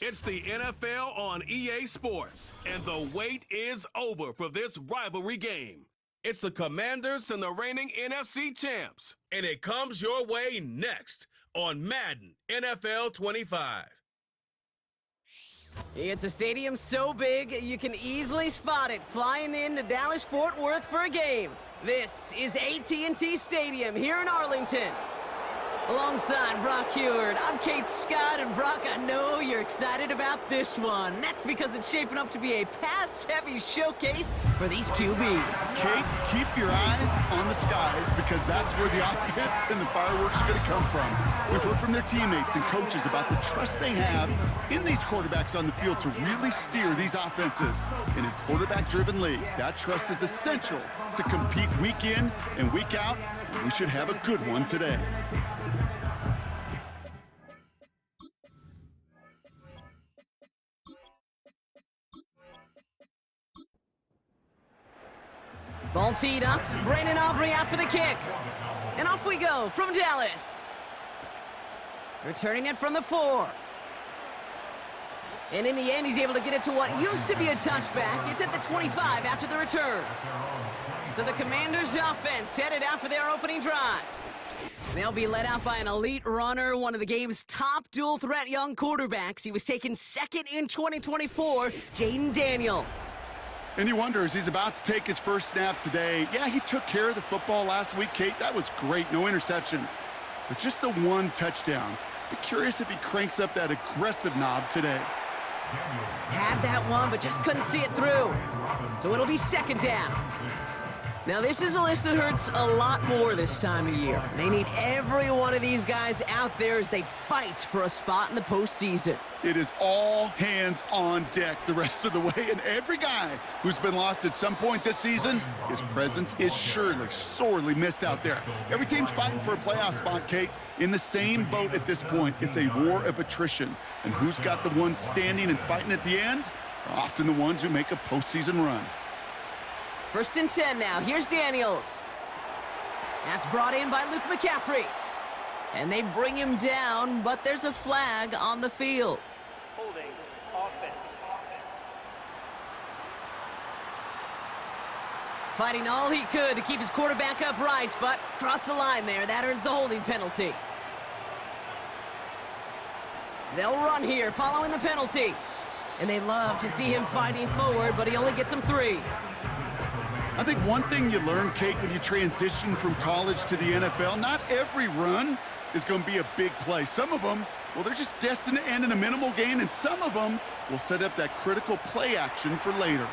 It's the NFL on EA Sports, and the wait is over for this rivalry game. It's the Commanders and the reigning NFC champs, and it comes your way next on Madden NFL 25. It's a stadium so big you can easily spot it flying into Dallas-Fort Worth for a game. This is AT&T Stadium here in Arlington. Alongside Brock Heward, I'm Kate Scott, and Brock, I know you're excited about this one. That's because it's shaping up to be a pass-heavy showcase for these QBs. Kate, keep your eyes on the skies because that's where the offense and the fireworks are going to come from. We've heard from their teammates and coaches about the trust they have in these quarterbacks on the field to really steer these offenses. In a quarterback-driven league, that trust is essential to compete week in and week out. We should have a good one today. Ball teed up, Brandon Aubrey out for the kick. And off we go from Dallas. Returning it from the 4. And in the end, he's able to get it to what used to be a touchback. It's at the 25 after the return. So the Commanders' offense headed out for their opening drive. They'll be led out by an elite runner, one of the game's top dual-threat young quarterbacks. He was taken second in 2024, Jayden Daniels. And he wonders, he's about to take his first snap today. Yeah, he took care of the football last week, Kate. That was great, no interceptions. But just the one touchdown. Be curious if he cranks up that aggressive knob today. Had that one, but just couldn't see it through. So it'll be second down. Now, this is a list that hurts a lot more this time of year. They need every one of these guys out there as they fight for a spot in the postseason. It is all hands on deck the rest of the way, and every guy who's been lost at some point this season, his presence is surely sorely missed out there. Every team's fighting for a playoff spot, Kate. In the same boat at this point, it's a war of attrition. And who's got the ones standing and fighting at the end are often the ones who make a postseason run. First and 10 now. Here's Daniels. That's brought in by Luke McCaffrey. And they bring him down, but there's a flag on the field. Holding offense. Fighting all he could to keep his quarterback upright, but crossed the line there. That earns the holding penalty. They'll run here following the penalty. And they love to see him fighting forward, but he only gets them 3. I think one thing you learn, Kate, when you transition from college to the NFL, not every run is going to be a big play. Some of them, well, they're just destined to end in a minimal gain, and some of them will set up that critical play action for later.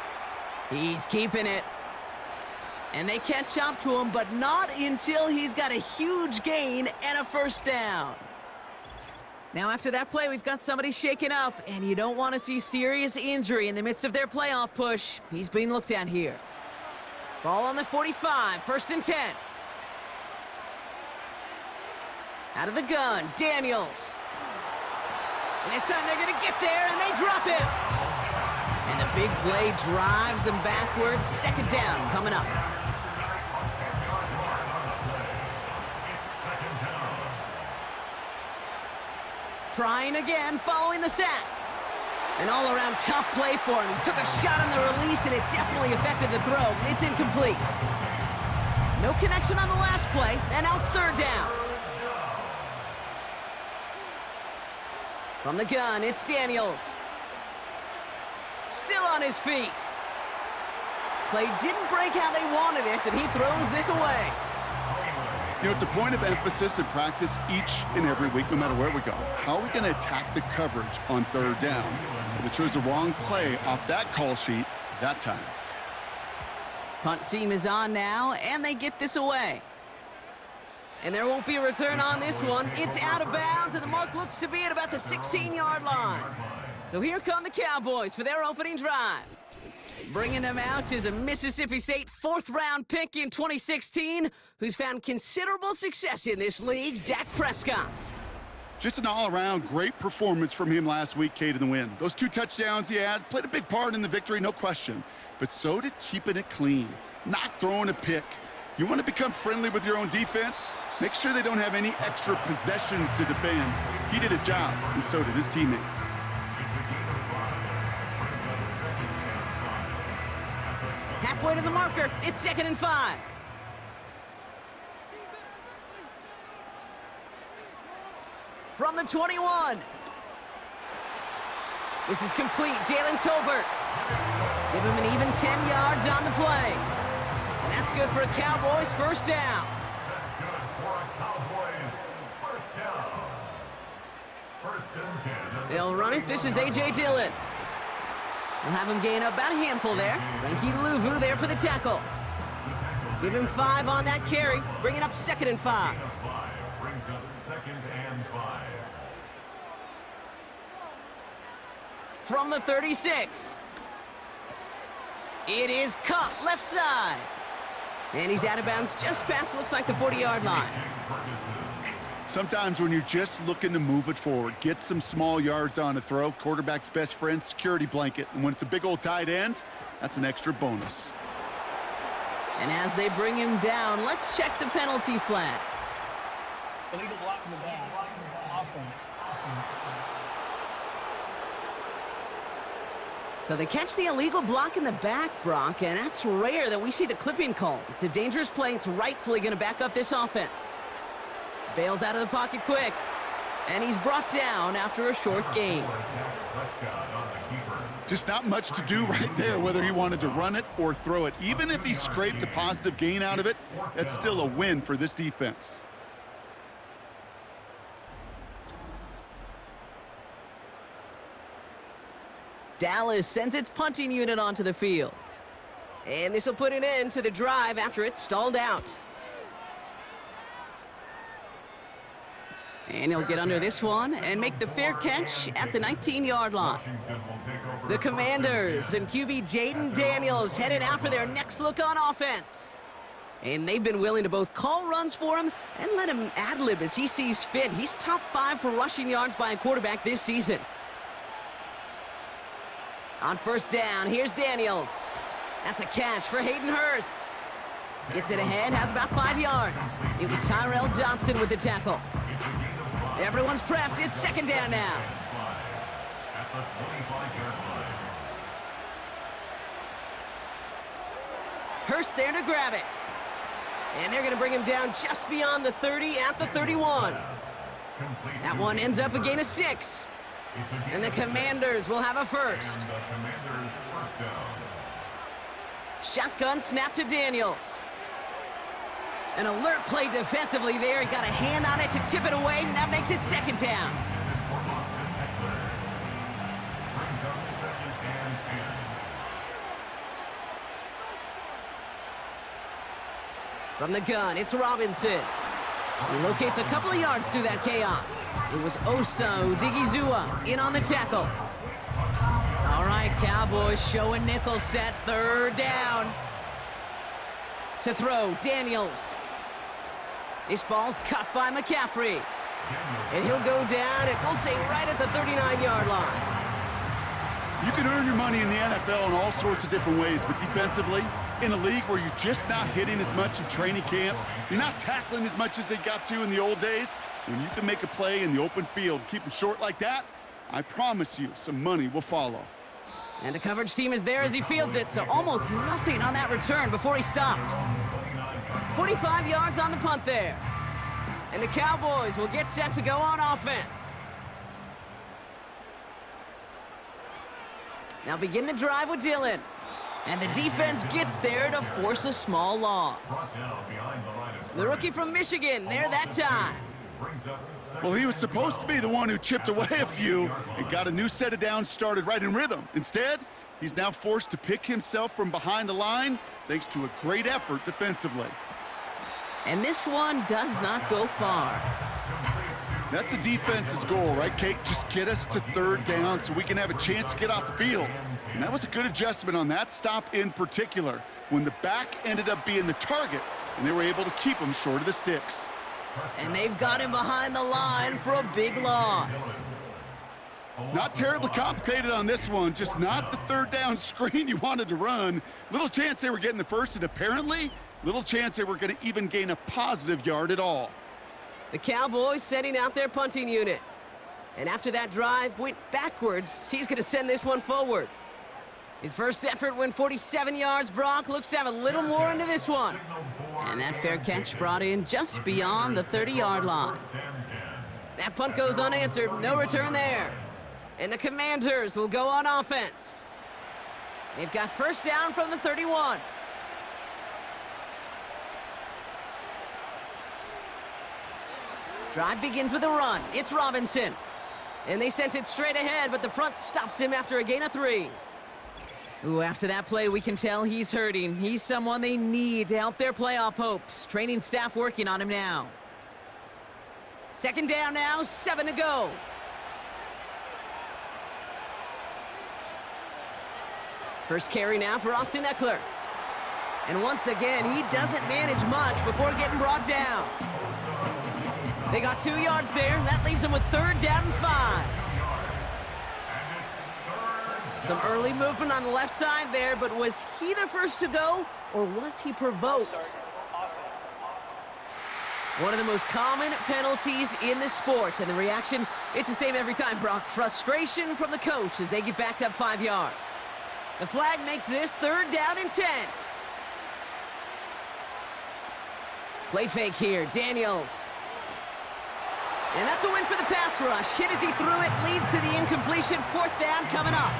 He's keeping it. And they catch up to him, but not until he's got a huge gain and a first down. Now, after that play, we've got somebody shaken up, and you don't want to see serious injury in the midst of their playoff push. He's being looked at here. Ball on the 45, first and 10. Out of the gun, Daniels. And this time they're going to get there, and they drop him. And the big play drives them backwards. Second down coming up. Trying again, following the sack. An all-around tough play for him. He took a shot on the release, and it definitely affected the throw. It's incomplete. No connection on the last play, and now it's third down. From the gun, it's Daniels. Still on his feet. Play didn't break how they wanted it, and he throws this away. You know, it's a point of emphasis in practice each and every week, no matter where we go. How are we going to attack the coverage on third down? Well, they chose the wrong play off that call sheet that time. Punt team is on now, and they get this away. And there won't be a return on this one. It's out of bounds, and the mark looks to be at about the 16-yard line. So here come the Cowboys for their opening drive. Bringing them out is a Mississippi State fourth-round pick in 2016 who's found considerable success in this league, Dak Prescott. Just an all-around great performance from him last week, Kate, in the win. Those 2 touchdowns he had played a big part in the victory, no question. But so did keeping it clean, not throwing a pick. You want to become friendly with your own defense? Make sure they don't have any extra possessions to defend. He did his job, and so did his teammates. halfway to the marker. It's 2nd and 5. From the 21. This is complete. Jayden Tolbert. Give him an even 10 yards on the play. And that's good for a Cowboys first down. That's good for a Cowboys first down. First and 10. They'll run it. This is A.J. Dillon. We'll have him gain about a handful there. Frankie Louvu there for the tackle. Give him 5 on that carry. Bring it up 2nd and 5. Brings up 2nd and 5. From the 36. It is cut left side. And he's out of bounds just past, looks like, the 40-yard line. Sometimes when you're just looking to move it forward, get some small yards on a throw, quarterback's best friend, security blanket. And when it's a big old tight end, that's an extra bonus. And as they bring him down, let's check the penalty flag. Illegal block in the back. Offense. So they catch the illegal block in the back, Brock, and that's rare that we see the clipping call. It's a dangerous play. It's rightfully going to back up this offense. Bails out of the pocket quick, and he's brought down after a short gain. Just not much to do right there, whether he wanted to run it or throw it. Even if he scraped a positive gain out of it, that's still a win for this defense. Dallas sends its punting unit onto the field. And this will put an end to the drive after it's stalled out. And he'll get under this one and make the fair catch at the 19-yard line. The Commanders and QB Jayden Daniels headed out for their next look on offense. And they've been willing to both call runs for him and let him ad-lib as he sees fit. He's top 5 for rushing yards by a quarterback this season. On first down, here's Daniels. That's a catch for Hayden Hurst. Gets it ahead, has about 5 yards. It was Tyrell Dodson with the tackle. Everyone's prepped. It's 2nd down now. Hurst there to grab it. And they're going to bring him down just beyond the 30 at the 31. That one ends up a gain of 6. And the Commanders will have a first. Shotgun snap to Daniels. An alert play defensively there. He got a hand on it to tip it away, and that makes it 2nd down. From the gun, it's Robinson. He locates a couple of yards through that chaos. It was Osa Odigizua in on the tackle. All right, Cowboys showing nickel set, 3rd down. To throw, Daniels. This ball's cut by McCaffrey. And he'll go down, and we'll say right at the 39-yard line. You can earn your money in the NFL in all sorts of different ways, but defensively, in a league where you're just not hitting as much in training camp, you're not tackling as much as they got to in the old days, when you can make a play in the open field, keep them short like that, I promise you some money will follow. And the coverage team is there as he fields it, so almost nothing on that return before he stopped. 45 yards on the punt there. And the Cowboys will get set to go on offense. Now begin the drive with Dillon. And the defense gets there to force a small loss. The rookie from Michigan there that time. Well, he was supposed to be the one who chipped away a few and got a new set of downs started right in rhythm. Instead, he's now forced to pick himself from behind the line thanks to a great effort defensively. And this one does not go far. That's a defense's goal, right, Kate? Just get us to 3rd down so we can have a chance to get off the field. And that was a good adjustment on that stop in particular, when the back ended up being the target, and they were able to keep him short of the sticks. And they've got him behind the line for a big loss. Not terribly complicated on this one, just not the 3rd down screen you wanted to run. Little chance they were getting the first, and apparently, little chance they were going to even gain a positive yard at all. The Cowboys setting out their punting unit. And after that drive went backwards, he's going to send this one forward. His first effort went 47 yards. Brock looks to have a little more into this one. And that fair catch brought in just beyond the 30-yard line. That punt goes unanswered. No return there. And the Commanders will go on offense. They've got first down from the 31. Drive begins with a run. It's Robinson. And they sent it straight ahead, but the front stops him after a gain of 3. Ooh, after that play, we can tell he's hurting. He's someone they need to help their playoff hopes. Training staff working on him now. Second down now, 7 to go. First carry now for Austin Eckler. And once again, he doesn't manage much before getting brought down. They got 2 yards there. That leaves them with third down and 5. Some early movement on the left side there, but was he the first to go, or was he provoked? One of the most common penalties in the sport, and the reaction, it's the same every time, Brock. Frustration from the coach as they get backed up 5 yards. The flag makes this third down and 10. Play fake here, Daniels. And that's a win for the pass rush. Hit as he threw it, leads to the incompletion. Fourth down coming up.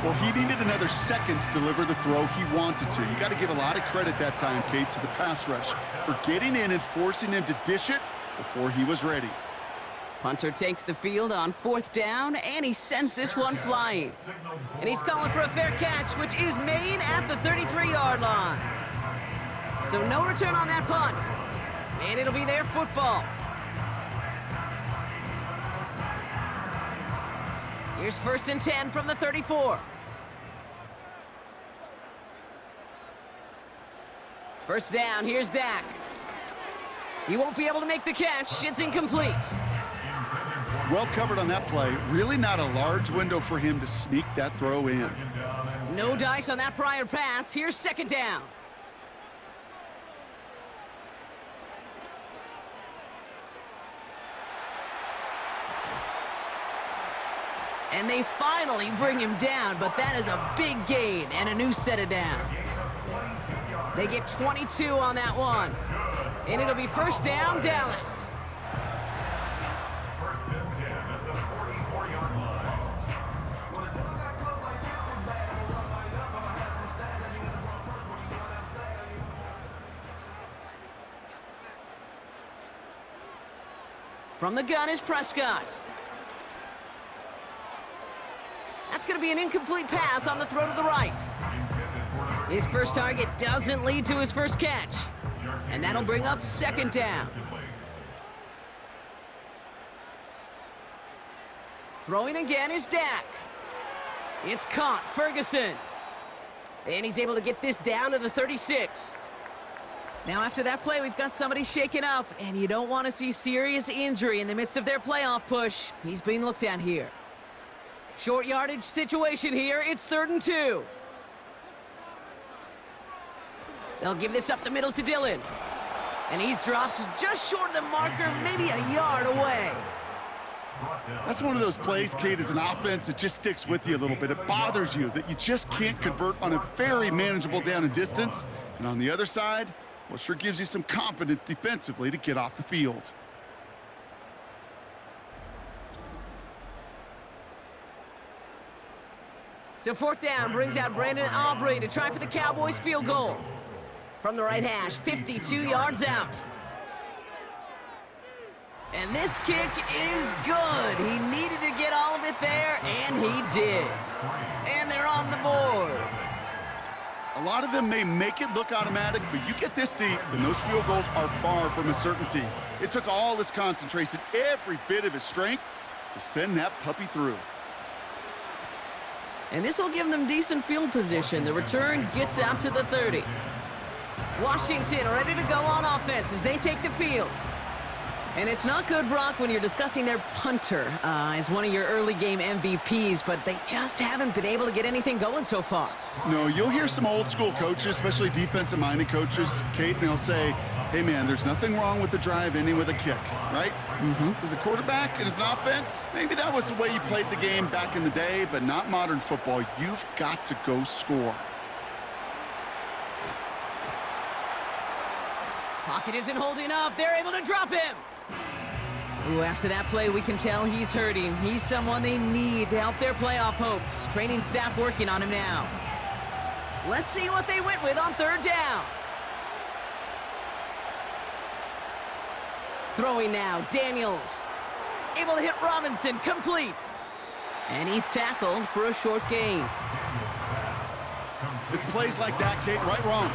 Well, he needed another second to deliver the throw he wanted to. You got to give a lot of credit that time, Kate, to the pass rush for getting in and forcing him to dish it before he was ready. Punter takes the field on fourth down, and he sends this one flying. And he's calling for a fair catch, which is made at the 33-yard line. So no return on that punt. And it'll be their football. Here's first and 10 from the 34. First down, here's Dak. He won't be able to make the catch. It's incomplete. Well covered on that play. Really not a large window for him to sneak that throw in. No dice on that prior pass. Here's second down. And they finally bring him down, but that is a big gain and a new set of downs. They get 22 on that one. And it'll be first down, Dallas. First and 10 at the 44-yard line. From the gun is Prescott. That's going to be an incomplete pass on the throw to the right. His first target doesn't lead to his first catch. And that'll bring up second down. Throwing again is Dak. It's caught, Ferguson. And he's able to get this down to the 36. Now after that play, we've got somebody shaken up, and you don't want to see serious injury in the midst of their playoff push. He's being looked at here. Short yardage situation here. It's 3rd and 2. They'll give this up the middle to Dillon. And he's dropped just short of the marker, maybe a yard away. That's one of those plays, Kate, as an offense that just sticks with you a little bit. It bothers you that you just can't convert on a very manageable down and distance. And on the other side, well, sure gives you some confidence defensively to get off the field. So fourth down brings out Brandon Aubrey to try for the Cowboys field goal. From the right hash, 52 yards out. And this kick is good. He needed to get all of it there, and he did. And they're on the board. A lot of them may make it look automatic, but you get this deep, and those field goals are far from a certainty. It took all his concentration, every bit of his strength, to send that puppy through. And this will give them decent field position. The return gets out to the 30. Washington ready to go on offense as they take the field. And it's not good, Brock, when you're discussing their punter as one of your early game MVPs, but they just haven't been able to get anything going so far. No, you'll hear some old school coaches, especially defensive-minded coaches, Kate, and they'll say, Hey, man, there's nothing wrong with the drive ending with a kick, right? As a quarterback and as an offense, maybe that was the way you played the game back in the day, but not modern football. You've got to go score. Pocket isn't holding up. They're able to drop him. Ooh, after that play, we can tell he's hurting. He's someone they need to help their playoff hopes. Training staff working on him now. Let's see what they went with on third down. Throwing now, Daniels. Able to hit Robinson, complete. And he's tackled for a short gain. It's plays like that, Kate, right, wrong.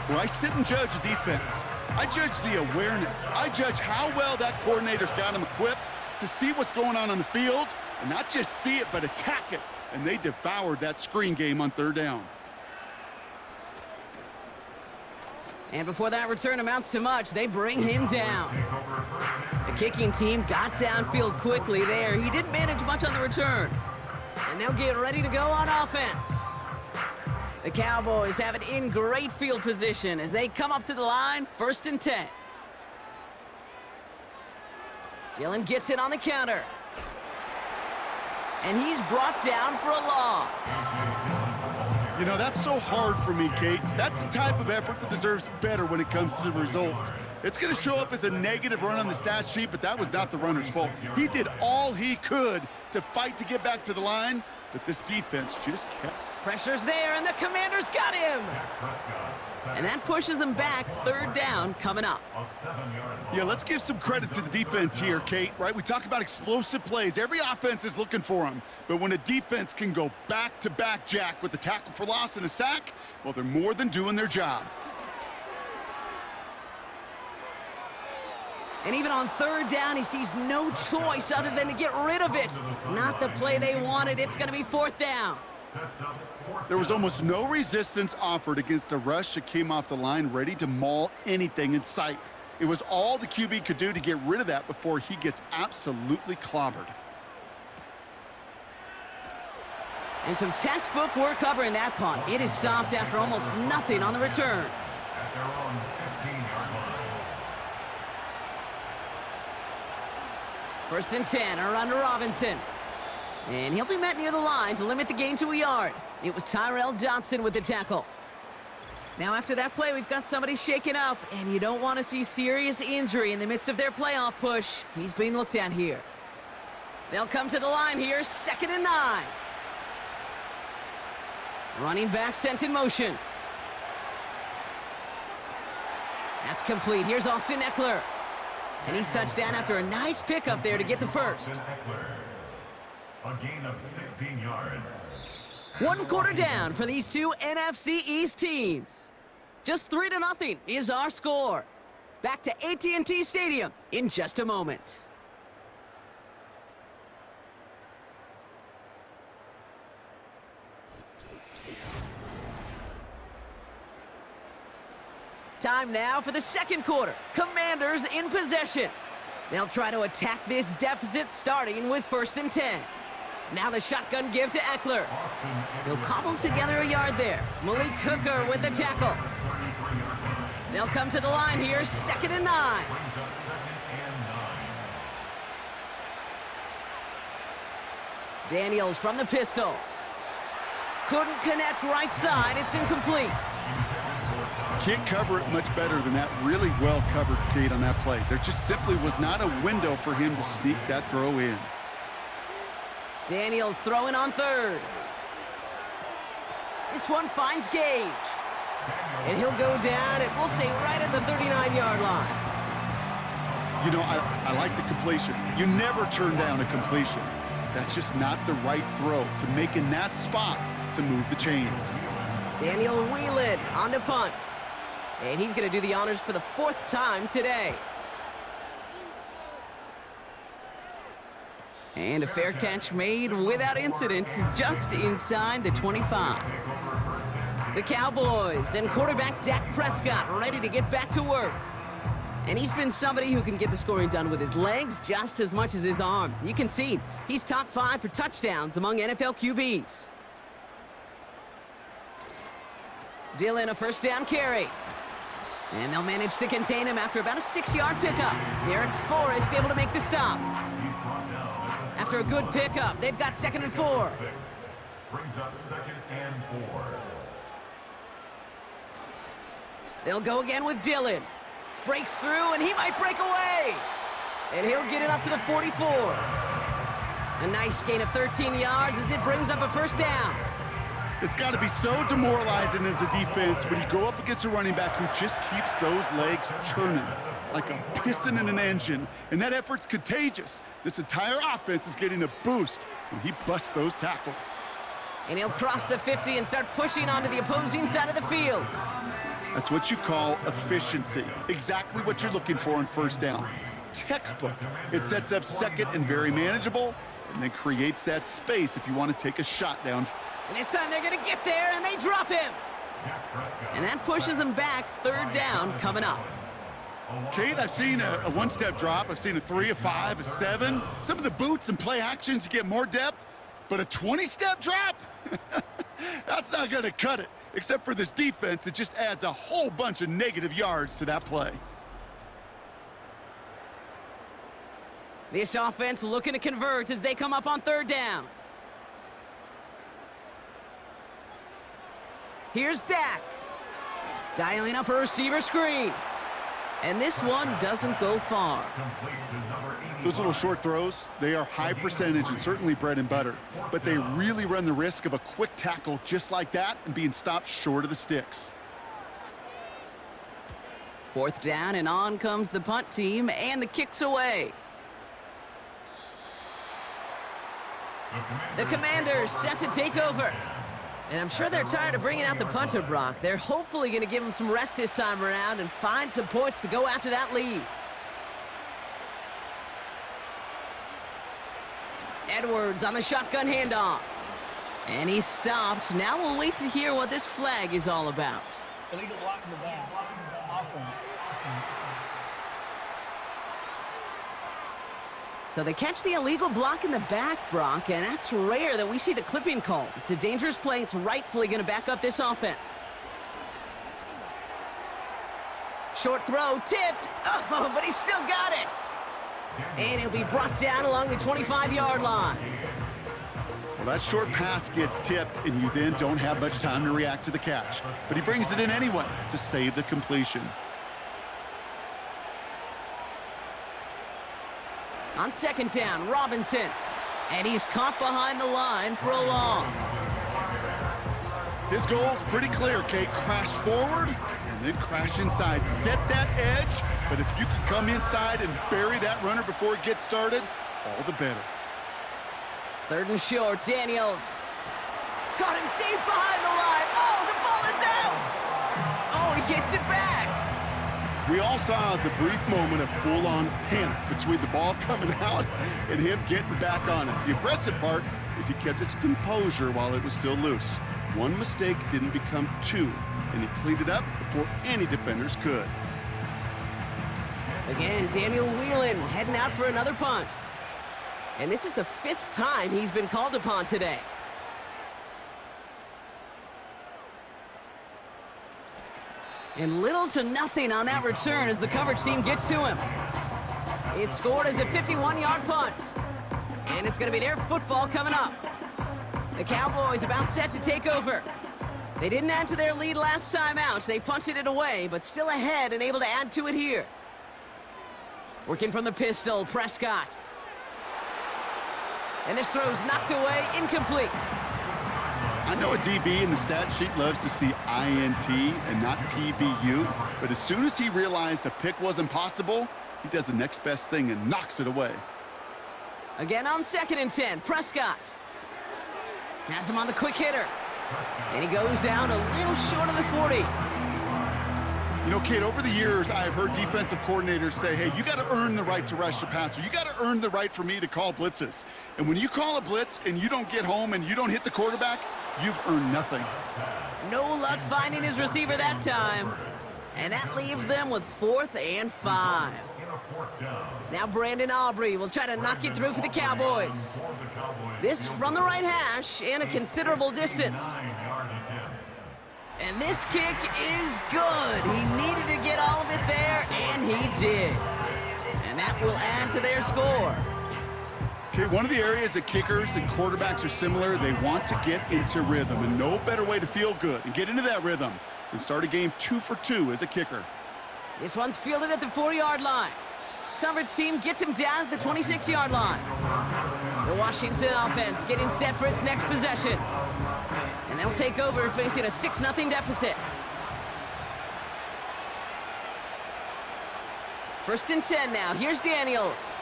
Where I sit and judge a defense. I judge the awareness. I judge how well that coordinator's got him equipped to see what's going on the field, and not just see it, but attack it. And they devoured that screen game on third down. And before that return amounts to much, they bring him down. The kicking team got downfield quickly there. He didn't manage much on the return. And they'll get ready to go on offense. The Cowboys have it in great field position as they come up to the line, 1st and 10. Dillon gets it on the counter. And he's brought down for a loss. You know, that's so hard for me, Kate. That's the type of effort that deserves better when it comes to the results. It's going to show up as a negative run on the stat sheet, but that was not the runner's fault. He did all he could to fight to get back to the line, but this defense just kept. Pressure's there, and the Commanders got him. And that pushes them back, 3rd down coming up. Yeah, let's give some credit to the defense here, Kate, right? We talk about explosive plays. Every offense is looking for them. But when a defense can go back-to-back, Jack, with a tackle for loss and a sack, well, they're more than doing their job. And even on 3rd down, he sees no choice other than to get rid of it. Not the play they wanted. It's going to be 4th down. There was almost no resistance offered against a rush that came off the line ready to maul anything in sight. It was all the QB could do to get rid of that before he gets absolutely clobbered. And some textbook work covering that punt. It is stopped after almost nothing on the return. At their own 15-yard line. 1st and 10, a run to Robinson. And he'll be met near the line to limit the gain to a yard. It was Tyrell Dodson with the tackle. Now after that play, we've got somebody shaken up, and you don't want to see serious injury in the midst of their playoff push. He's being looked at here. They'll come to the line here, 2nd and 9. Running back sent in motion. That's complete. Here's Austin Eckler. And he's touched down after a nice pickup there to get the first. A gain of 16 yards. 1 quarter down for these two NFC East teams. Just 3-0 is our score. Back to AT&T Stadium in just a moment. Time now for the 2nd quarter. Commanders in possession. They'll try to attack this deficit starting with 1st and 10. Now the shotgun give to Eckler. He'll cobble together a yard there. Malik Hooker with the tackle. They'll come to the line here, 2nd and 9. Daniels from the pistol. Couldn't connect right side. It's incomplete. Can't cover it much better than that. Really well covered, Kate, on that play. There just simply was not a window for him to sneak that throw in. Daniels throwing on 3rd. This one finds Gage. And he'll go down, and we'll say right at the 39-yard line. You know, I like the completion. You never turn down a completion. That's just not the right throw to make in that spot to move the chains. Daniel Whelan on the punt. And he's going to do the honors for the 4th time today. And a fair catch made without incident, just inside the 25. The Cowboys and quarterback Dak Prescott ready to get back to work. And he's been somebody who can get the scoring done with his legs just as much as his arm. You can see he's top 5 for touchdowns among NFL QBs. Dillon, a 1st down carry. And they'll manage to contain him after about a 6-yard pickup. Derek Forrest able to make the stop. After a good pickup, they've got 2nd and 4. Brings up 2nd and 4. They'll go again with Dillon. Breaks through, and he might break away. And he'll get it up to the 44. A nice gain of 13 yards as it brings up a 1st down. It's got to be so demoralizing as a defense when you go up against a running back who just keeps those legs churning like a piston in an engine, and that effort's contagious. This entire offense is getting a boost when he busts those tackles. And he'll cross the 50 and start pushing onto the opposing side of the field. That's what you call efficiency. Exactly what you're looking for on 1st down. Textbook. It sets up 2nd and very manageable, and then creates that space if you want to take a shot down. And this time they're going to get there, and they drop him. And that pushes them back. 3rd down coming up. Kate, I've seen a 1-step drop. I've seen a 3, a 5, a 7. Some of the boots and play actions, you get more depth. But a 20-step drop? That's not going to cut it. Except for this defense, it just adds a whole bunch of negative yards to that play. This offense looking to convert as they come up on 3rd down. Here's Dak. Dialing up a receiver screen. And this one doesn't go far. Those little short throws, they are high percentage and certainly bread and butter. But they really run the risk of a quick tackle just like that and being stopped short of the sticks. 4th down, and on comes the punt team, and the kick's away. The Commanders set to take over. And I'm sure they're tired of bringing out the punter, Brock. They're hopefully going to give him some rest this time around and find some points to go after that lead. Edwards on the shotgun handoff. And he's stopped. Now we'll wait to hear what this flag is all about. Illegal block in the back. Offense. So they catch the illegal block in the back, Brock, and that's rare that we see the clipping call. It's a dangerous play. It's rightfully going to back up this offense. Short throw, tipped. Oh, but he still got it. And he'll be brought down along the 25-yard line. Well, that short pass gets tipped, and you then don't have much time to react to the catch. But he brings it in anyway to save the completion. On 2nd down, Robinson. And he's caught behind the line for a loss. His goal's pretty clear, Kate. Crash forward and then crash inside. Set that edge, but if you can come inside and bury that runner before it gets started, all the better. 3rd and short, Daniels. Caught him deep behind the line. Oh, the ball is out. Oh, he gets it back. We all saw the brief moment of full-on panic between the ball coming out and him getting back on it. The impressive part is he kept his composure while it was still loose. One mistake didn't become 2, and he cleaned it up before any defenders could. Again, Daniel Whelan heading out for another punt. And this is the 5th time he's been called upon today. And little to nothing on that return as the coverage team gets to him. It's scored as a 51-yard punt. And it's going to be their football coming up. The Cowboys about set to take over. They didn't add to their lead last time out. They punted it away, but still ahead and able to add to it here. Working from the pistol, Prescott. And this throw's knocked away, incomplete. I know a DB in the stat sheet loves to see INT and not PBU, but as soon as he realized a pick wasn't possible, he does the next best thing and knocks it away. Again on 2nd and 10, Prescott. Has him on the quick hitter. And he goes out a little short of the 40. You know, Kate, over the years, I've heard defensive coordinators say, hey, you got to earn the right to rush the passer. You got to earn the right for me to call blitzes. And when you call a blitz and you don't get home and you don't hit the quarterback, you've earned nothing. No luck finding his receiver that time. And that leaves them with 4th and 5. Now Brandon Aubrey will try to knock it through for the Cowboys. This from the right hash and a considerable distance. And this kick is good. He needed to get all of it there, and he did. And that will add to their score. Okay, one of the areas that kickers and quarterbacks are similar, they want to get into rhythm, and no better way to feel good and get into that rhythm than start a game 2 for 2 as a kicker. This one's fielded at the 4-yard line. Coverage team gets him down at the 26-yard line. The Washington offense getting set for its next possession. And they'll take over facing a 6-0 deficit. 1st and 10 now. Here's Daniels.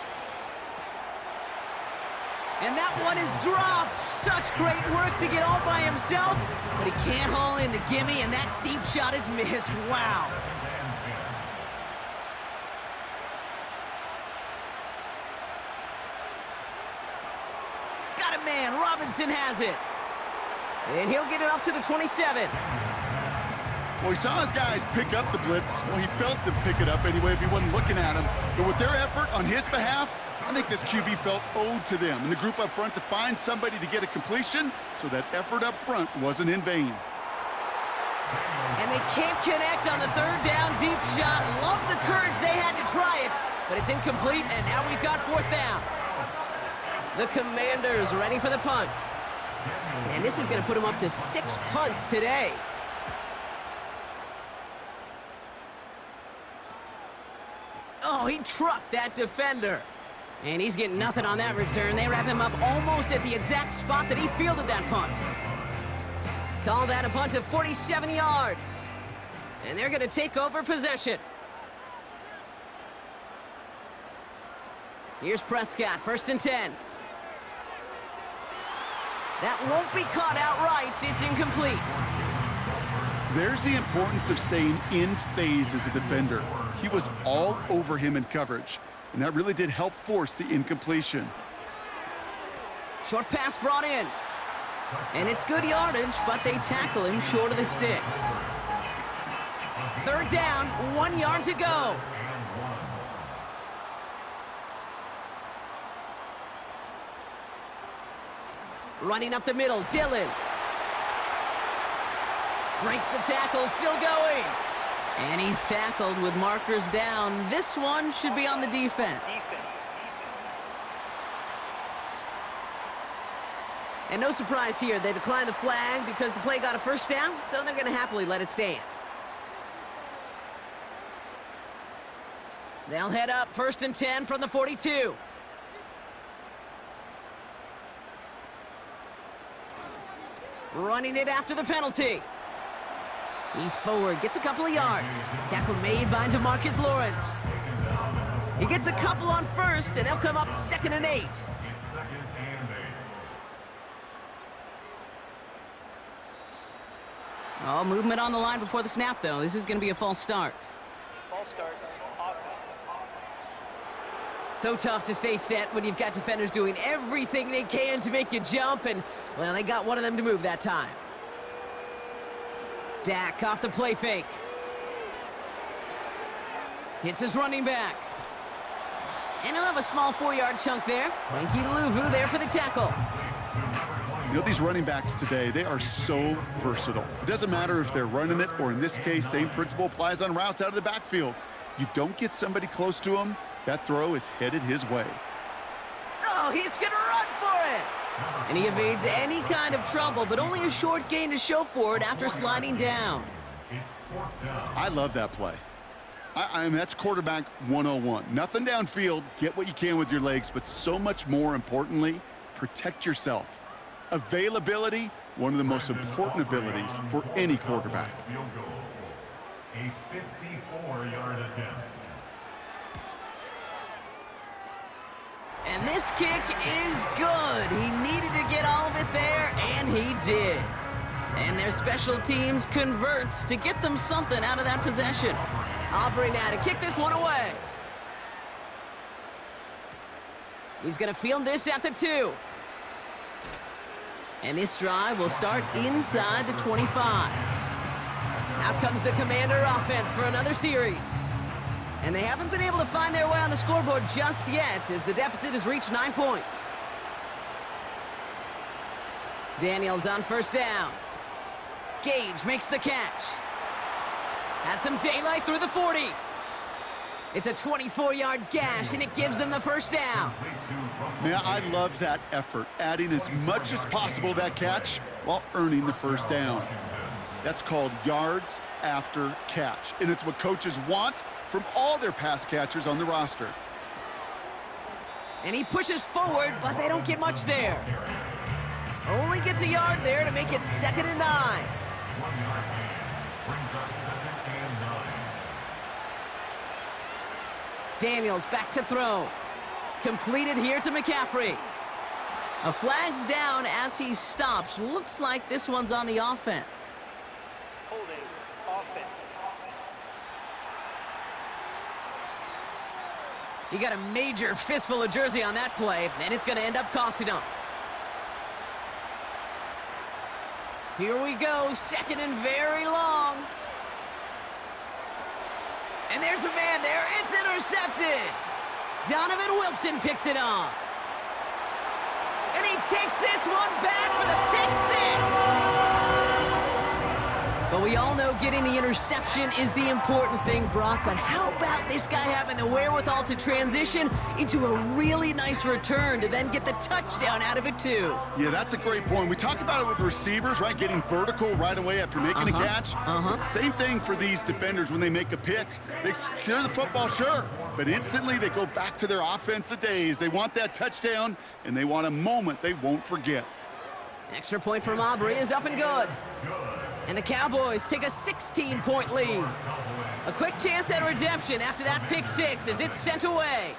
And that one is dropped. Such great work to get all by himself, but he can't haul in the gimme, and that deep shot is missed. Wow. Got a man. Robinson has it. And he'll get it up to the 27. Well, he saw his guys pick up the blitz. Well, he felt them pick it up anyway if he wasn't looking at him. But with their effort on his behalf, I think this QB felt owed to them and the group up front to find somebody to get a completion, so that effort up front wasn't in vain. And they can't connect on the 3rd down deep shot. Love the courage they had to try it, but it's incomplete, and now we've got 4th down. The Commanders ready for the punt. And this is going to put them up to 6 punts today. Oh, he trucked that defender. And he's getting nothing on that return. They wrap him up almost at the exact spot that he fielded that punt. Call that a punt of 47 yards. And they're going to take over possession. Here's Prescott, 1st and 10. That won't be caught outright. It's incomplete. There's the importance of staying in phase as a defender. He was all over him in coverage, and that really did help force the incompletion. Short pass brought in. And it's good yardage, but they tackle him short of the sticks. 3rd down, 1 yard to go. Running up the middle, Dillon. Breaks the tackle, still going. And he's tackled with markers down. This one should be on the defense. And no surprise here, they declined the flag because the play got a 1st down, so they're going to happily let it stand. They'll head up 1st and 10 from the 42. Running it after the penalty. He's forward, gets a couple of yards. Tackle made by DeMarcus Lawrence. He gets a couple on 1st, and they'll come up 2nd and 8. Oh, movement on the line before the snap, though. This is going to be a false start. False start. Offense. So tough to stay set when you've got defenders doing everything they can to make you jump, and, well, they got one of them to move that time. Dak off the play fake. Hits his running back. And he'll have a small 4-yard chunk there. Frankie Louvu there for the tackle. You know, these running backs today, they are so versatile. It doesn't matter if they're running it, or in this case, same principle applies on routes out of the backfield. You don't get somebody close to him, that throw is headed his way. Oh, he's going to run for it. And he evades any kind of trouble, but only a short gain to show for it after sliding down. I love that play. I mean, that's quarterback 101. Nothing downfield, get what you can with your legs, but so much more importantly, protect yourself. Availability, one of the most important abilities for any quarterback. A 54-yard attempt. And this kick is good. He needed to get all of it there, and he did. And their special teams converts to get them something out of that possession. Aubrey now to kick this one away. He's going to field this at the 2. And this drive will start inside the 25. Out comes the Commander offense for another series. And they haven't been able to find their way on the scoreboard just yet as the deficit has reached 9 points. Daniels on 1st down. Gage makes the catch. Has some daylight through the 40. It's a 24-yard gash, and it gives them the first down. Man, I love that effort, adding as much as possible to that catch while earning the first down. That's called yards after catch, and it's what coaches want from all their pass catchers on the roster. And he pushes forward, but they don't get much there. Only gets a yard there to make it 2nd and 9. 1-yard gain brings up 2nd and 9. Daniels back to throw. Completed here to McCaffrey. A flag's down as he stops. Looks like this one's on the offense. Holding. Offense. He got a major fistful of jersey on that play, and it's going to end up costing him. Here we go, 2nd and very long. And there's a man there. It's intercepted. Donovan Wilson picks it off. And he takes this one back for the pick 6. But we all know getting the interception is the important thing, Brock. But how about this guy having the wherewithal to transition into a really nice return to then get the touchdown out of it, too? Yeah, that's a great point. We talk about it with receivers, right? Getting vertical right away after making a catch. Same thing for these defenders when they make a pick. They secure the football, sure, but instantly they go back to their offensive days. They want that touchdown, and they want a moment they won't forget. Extra point from Aubrey is up and good. And the Cowboys take a 16-point lead. A quick chance at redemption after that pick 6 as it's sent away.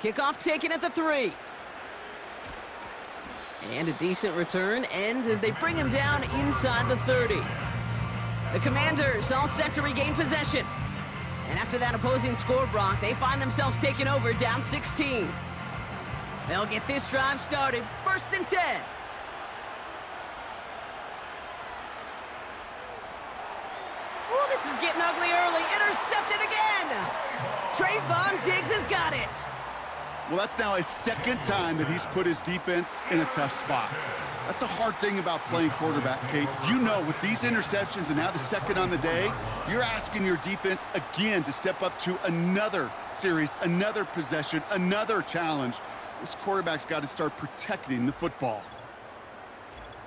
Kickoff taken at the 3. And a decent return ends as they bring him down inside the 30. The Commanders all set to regain possession. And after that opposing score, Brock, they find themselves taking over down 16. They'll get this drive started. 1st and 10. Oh, this is getting ugly early. Intercepted again. Trayvon Diggs has got it. Well, that's now his 2nd time that he's put his defense in a tough spot. That's a hard thing about playing quarterback, Kate. You know, with these interceptions and now the 2nd on the day, you're asking your defense again to step up to another series, another possession, another challenge. This quarterback's got to start protecting the football.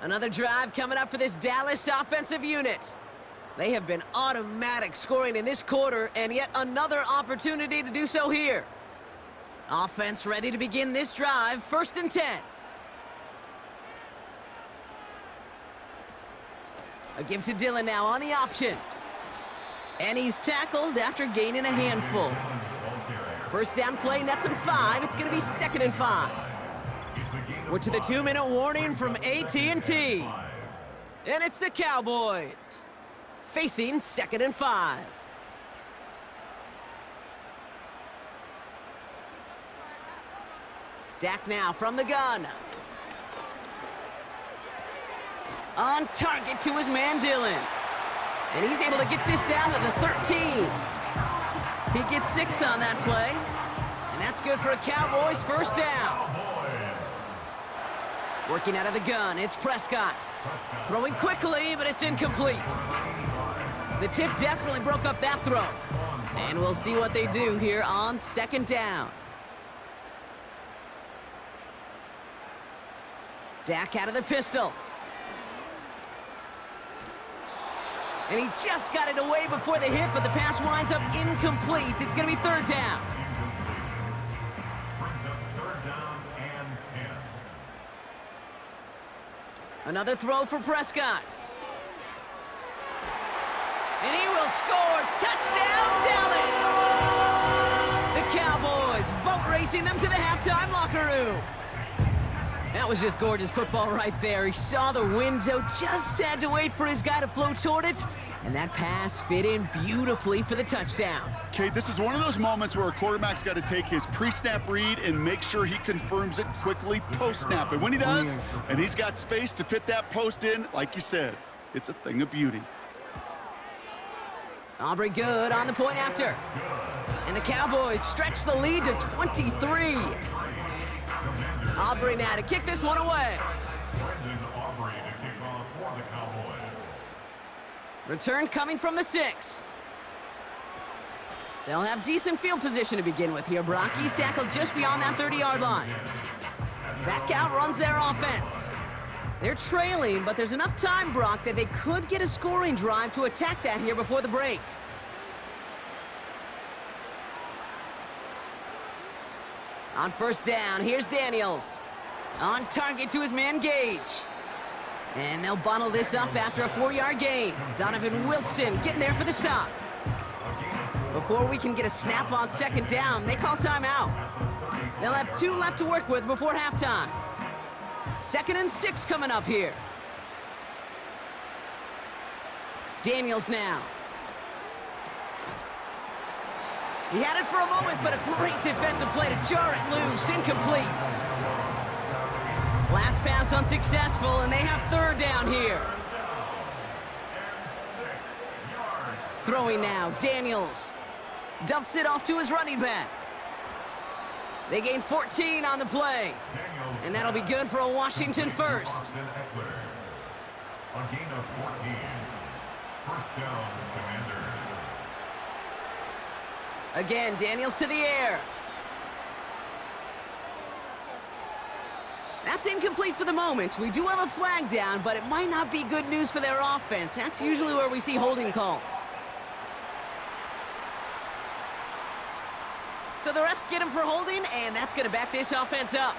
Another drive coming up for this Dallas offensive unit. They have been automatic scoring in this quarter, and yet another opportunity to do so here. Offense ready to begin this drive. 1st and 10. A give to Dillon now on the option. And he's tackled after gaining a handful. First down play nets him 5. It's going to be 2nd and 5. We're to the 2-minute warning from AT&T. And it's the Cowboys facing 2nd and 5. Dak now from the gun. On target to his man Dillon. And he's able to get this down to the 13. He gets 6 on that play. And that's good for a Cowboys 1st down. Working out of the gun, it's Prescott. Throwing quickly, but it's incomplete. The tip definitely broke up that throw. And we'll see what they do here on 2nd down. Dak out of the pistol. And he just got it away before the hit, but the pass winds up incomplete. It's going to be 3rd down. Brings up 3rd down and 10. Another throw for Prescott. And he will score. Touchdown, Dallas! The Cowboys boat racing them to the halftime locker room. That was just gorgeous football right there. He saw the window, just had to wait for his guy to float toward it, and that pass fit in beautifully for the touchdown. Kate, this is one of those moments where a quarterback's got to take his pre-snap read and make sure he confirms it quickly post-snap. And when he does, and he's got space to fit that post in, like you said, it's a thing of beauty. Aubrey good on the point after. And the Cowboys stretch the lead to 23. Aubrey now to kick this one away. Brendan Aubrey to kick off for the Cowboys. Return coming from the 6. They'll have decent field position to begin with here. Brock, he's tackled just beyond that 30-yard line. Back out runs their offense. They're trailing, but there's enough time, Brock, that they could get a scoring drive to attack that here before the break. On first down, here's Daniels. On target to his man, Gage. And they'll bundle this up after a 4-yard gain. Donovan Wilson getting there for the stop. Before we can get a snap on second down, they call timeout. They'll have 2 left to work with before halftime. 2nd and 6 coming up here. Daniels now. He had it for a moment, but a great defensive play to jar it loose. Incomplete. Last pass unsuccessful, and they have 3rd down here. Throwing now, Daniels. Dumps it off to his running back. They gain 14 on the play. And that'll be good for a Washington first. On gain of 14. First down, Commanders. Again, Daniels to the air. That's incomplete for the moment. We do have a flag down, but it might not be good news for their offense. That's usually where we see holding calls. So the refs get him for holding, and that's going to back this offense up.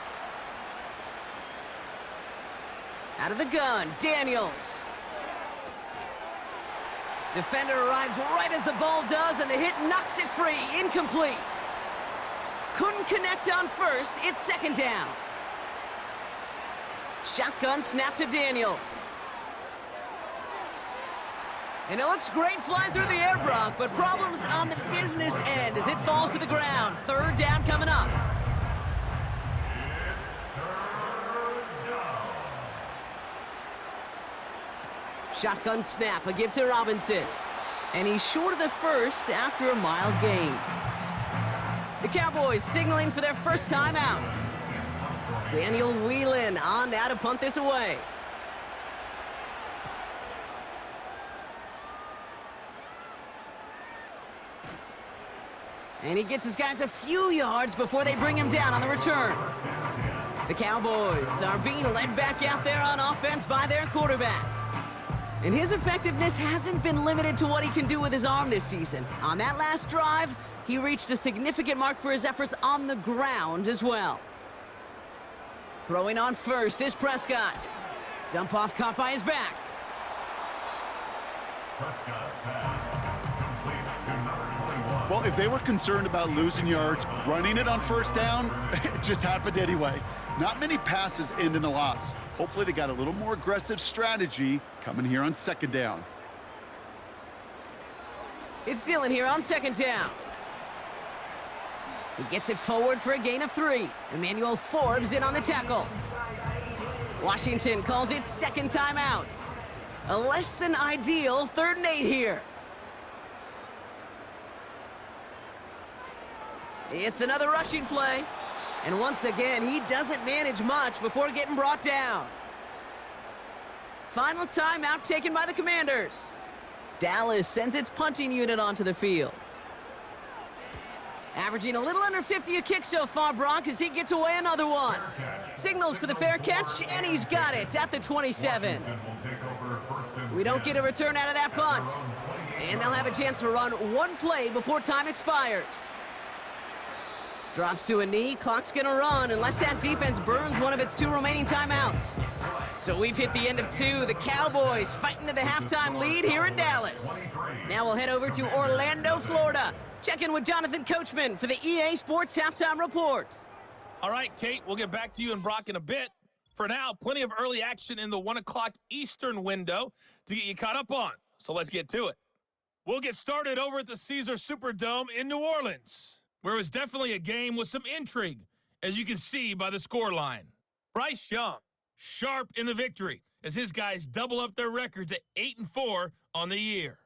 Out of the gun, Daniels. Defender arrives right as the ball does, and the hit knocks it free. Incomplete. Couldn't connect on first. It's 2nd down. Shotgun snap to Daniels. And it looks great flying through the air, Brock, but problems on the business end as it falls to the ground. 3rd down coming up. Shotgun snap, a give to Robinson. And he's short of the first after a mild gain. The Cowboys signaling for their first time out. Daniel Whelan on now to punt this away. And he gets his guys a few yards before they bring him down on the return. The Cowboys are being led back out there on offense by their quarterback. And his effectiveness hasn't been limited to what he can do with his arm this season. On that last drive, he reached a significant mark for his efforts on the ground as well. Throwing on first is Prescott. Dump off caught by his back. Prescott's pass complete to number 21. Well, if they were concerned about losing yards, running it on first down, it just happened anyway. Not many passes end in a loss. Hopefully they got a little more aggressive strategy coming here on 2nd down. It's Dillon here on 2nd down. He gets it forward for a gain of 3. Emmanuel Forbes in on the tackle. Washington calls it 2nd timeout. A less than ideal 3rd and 8 here. It's another rushing play. And once again, he doesn't manage much before getting brought down. Final timeout taken by the Commanders. Dallas sends its punting unit onto the field. Averaging a little under 50 a kick so far, Brock, as he gets away another one. Signals for the fair catch, and he's got it at the 27. We don't get a return out of that punt. And they'll have a chance to run one play before time expires. Drops to a knee, clock's gonna run unless that defense burns one of its 2 remaining timeouts. So we've hit the end of 2. The Cowboys fighting to the halftime lead here in Dallas. Now we'll head over to Orlando, Florida. Check in with Jonathan Coachman for the EA Sports Halftime Report. All right, Kate, we'll get back to you and Brock in a bit. For now, plenty of early action in the 1 o'clock Eastern window to get you caught up on. So let's get to it. We'll get started over at the Caesars Superdome in New Orleans, where it was definitely a game with some intrigue, as you can see by the scoreline. Bryce Young, sharp in the victory, as his guys double up their records at 8-4 on the year.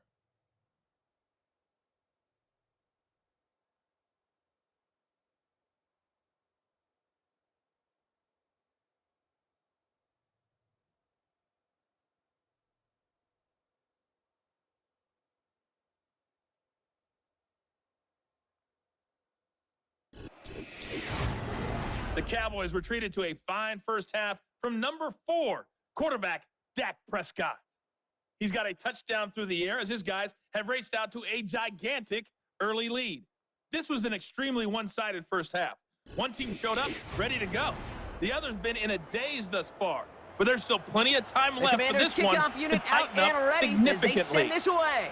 The Cowboys retreated to a fine first half from number 4, quarterback Dak Prescott. He's got a touchdown through the air as his guys have raced out to a gigantic early lead. This was an extremely one-sided first half. One team showed up ready to go. The other's been in a daze thus far, but there's still plenty of time left for this one to tighten up significantly. As they send this away.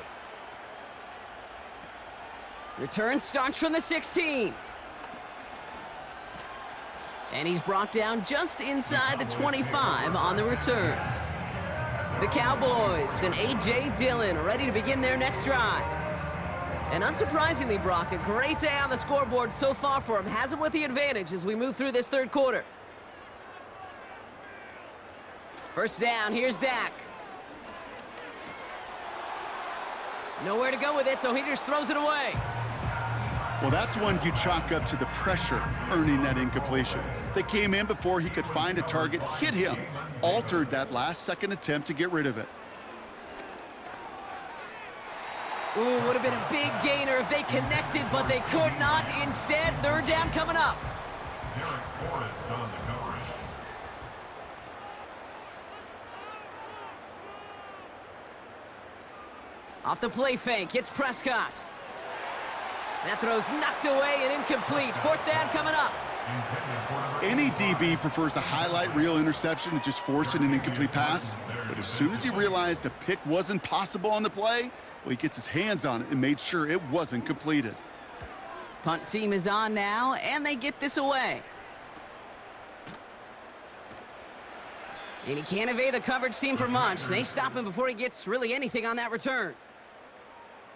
Return starts from the 16. And he's brought down just inside the 25 on the return. The Cowboys and A.J. Dillon ready to begin their next drive. And unsurprisingly, Brock, a great day on the scoreboard so far for him. Has him with the advantage as we move through this third quarter. First down, here's Dak. Nowhere to go with it, so he just throws it away. Well, that's one you chalk up to the pressure earning that incompletion. They came in before he could find a target, hit him, altered that last-second attempt to get rid of it. Ooh, would have been a big gainer if they connected, but they could not. Instead, third down coming up. Off the play fake, it's Prescott. That throw's knocked away and incomplete. Fourth down coming up. Any DB prefers a highlight reel interception to just forcing an incomplete pass. But as soon as he realized a pick wasn't possible on the play, well, he gets his hands on it and made sure it wasn't completed. Punt team is on now, and they get this away. And he can't evade the coverage team for much. They stop him before he gets really anything on that return.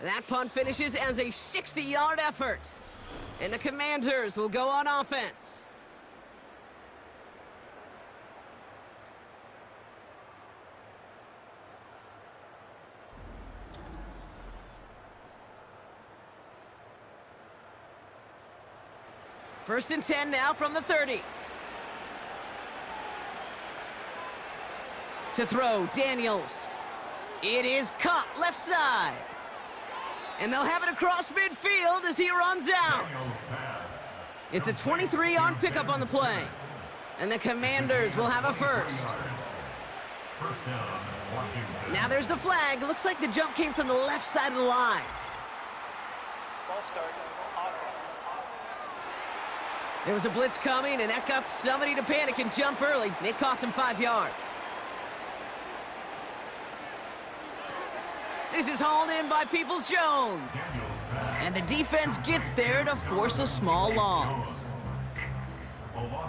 That punt finishes as a 60-yard effort. And the Commanders will go on offense. First and 10 now from the 30. To throw, Daniels. It is caught left side. And they'll have it across midfield as he runs out. It's a 23-yard pickup on the play. And the Commanders will have a first. Now there's the flag. Looks like the jump came from the left side of the line. Ball start. There was a blitz coming, and that got somebody to panic and jump early. It cost him 5 yards. This is hauled in by Peoples-Jones. And the defense gets there to force a small loss.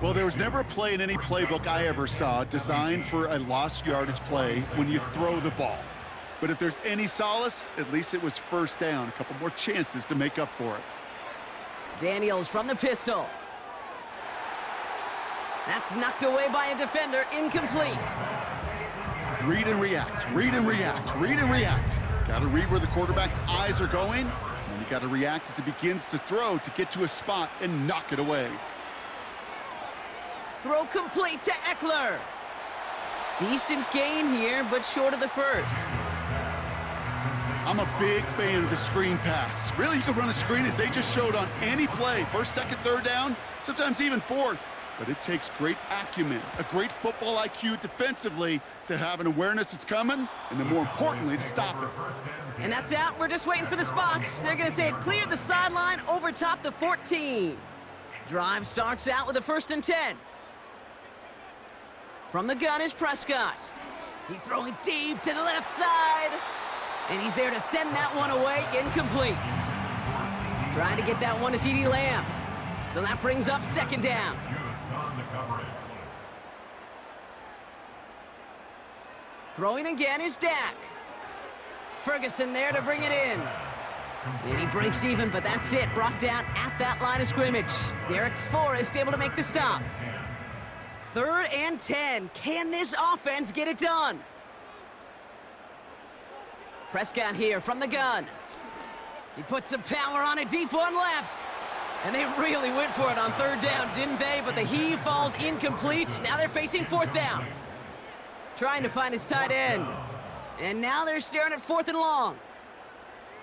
Well, there was never a play in any playbook I ever saw designed for a lost yardage play when you throw the ball. But if there's any solace, at least it was first down. A couple more chances to make up for it. Daniels from the pistol. That's knocked away by a defender, incomplete. Read and react, read and react, read and react. Got to read where the quarterback's eyes are going, and then you got to react as he begins to throw to get to a spot and knock it away. Throw complete to Eckler. Decent gain here, but short of the first. I'm a big fan of the screen pass. Really, you can run a screen as they just showed on any play. First, second, third down, sometimes even fourth. But it takes great acumen, a great football IQ defensively to have an awareness it's coming, and then more importantly, to stop it. And that's out. We're just waiting for this box. They're going to say it cleared the sideline over top the 14. Drive starts out with a first and 10. From the gun is Prescott. He's throwing deep to the left side. And he's there to send that one away, incomplete. Trying to get that one to CeeDee Lamb. So that brings up second down. Throwing again is Dak. Ferguson there to bring it in. And he breaks even, but that's it. Brought down at that line of scrimmage. Derek Forrest able to make the stop. Third and 10. Can this offense get it done? Prescott here from the gun. He puts some power on a deep one left. And they really went for it on third down, didn't they? But the heave falls incomplete. Now they're facing fourth down. Trying to find his tight end. And now they're staring at fourth and long.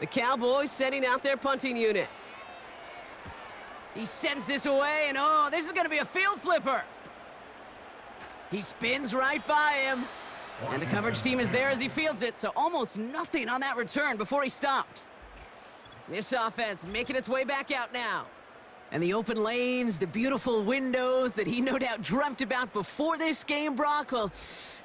The Cowboys setting out their punting unit. He sends this away, and oh, this is going to be a field flipper. He spins right by him. And the coverage team is there as he fields it, so almost nothing on that return before he stopped. This offense making its way back out now. And the open lanes, the beautiful windows that he no doubt dreamt about before this game, Brock, well,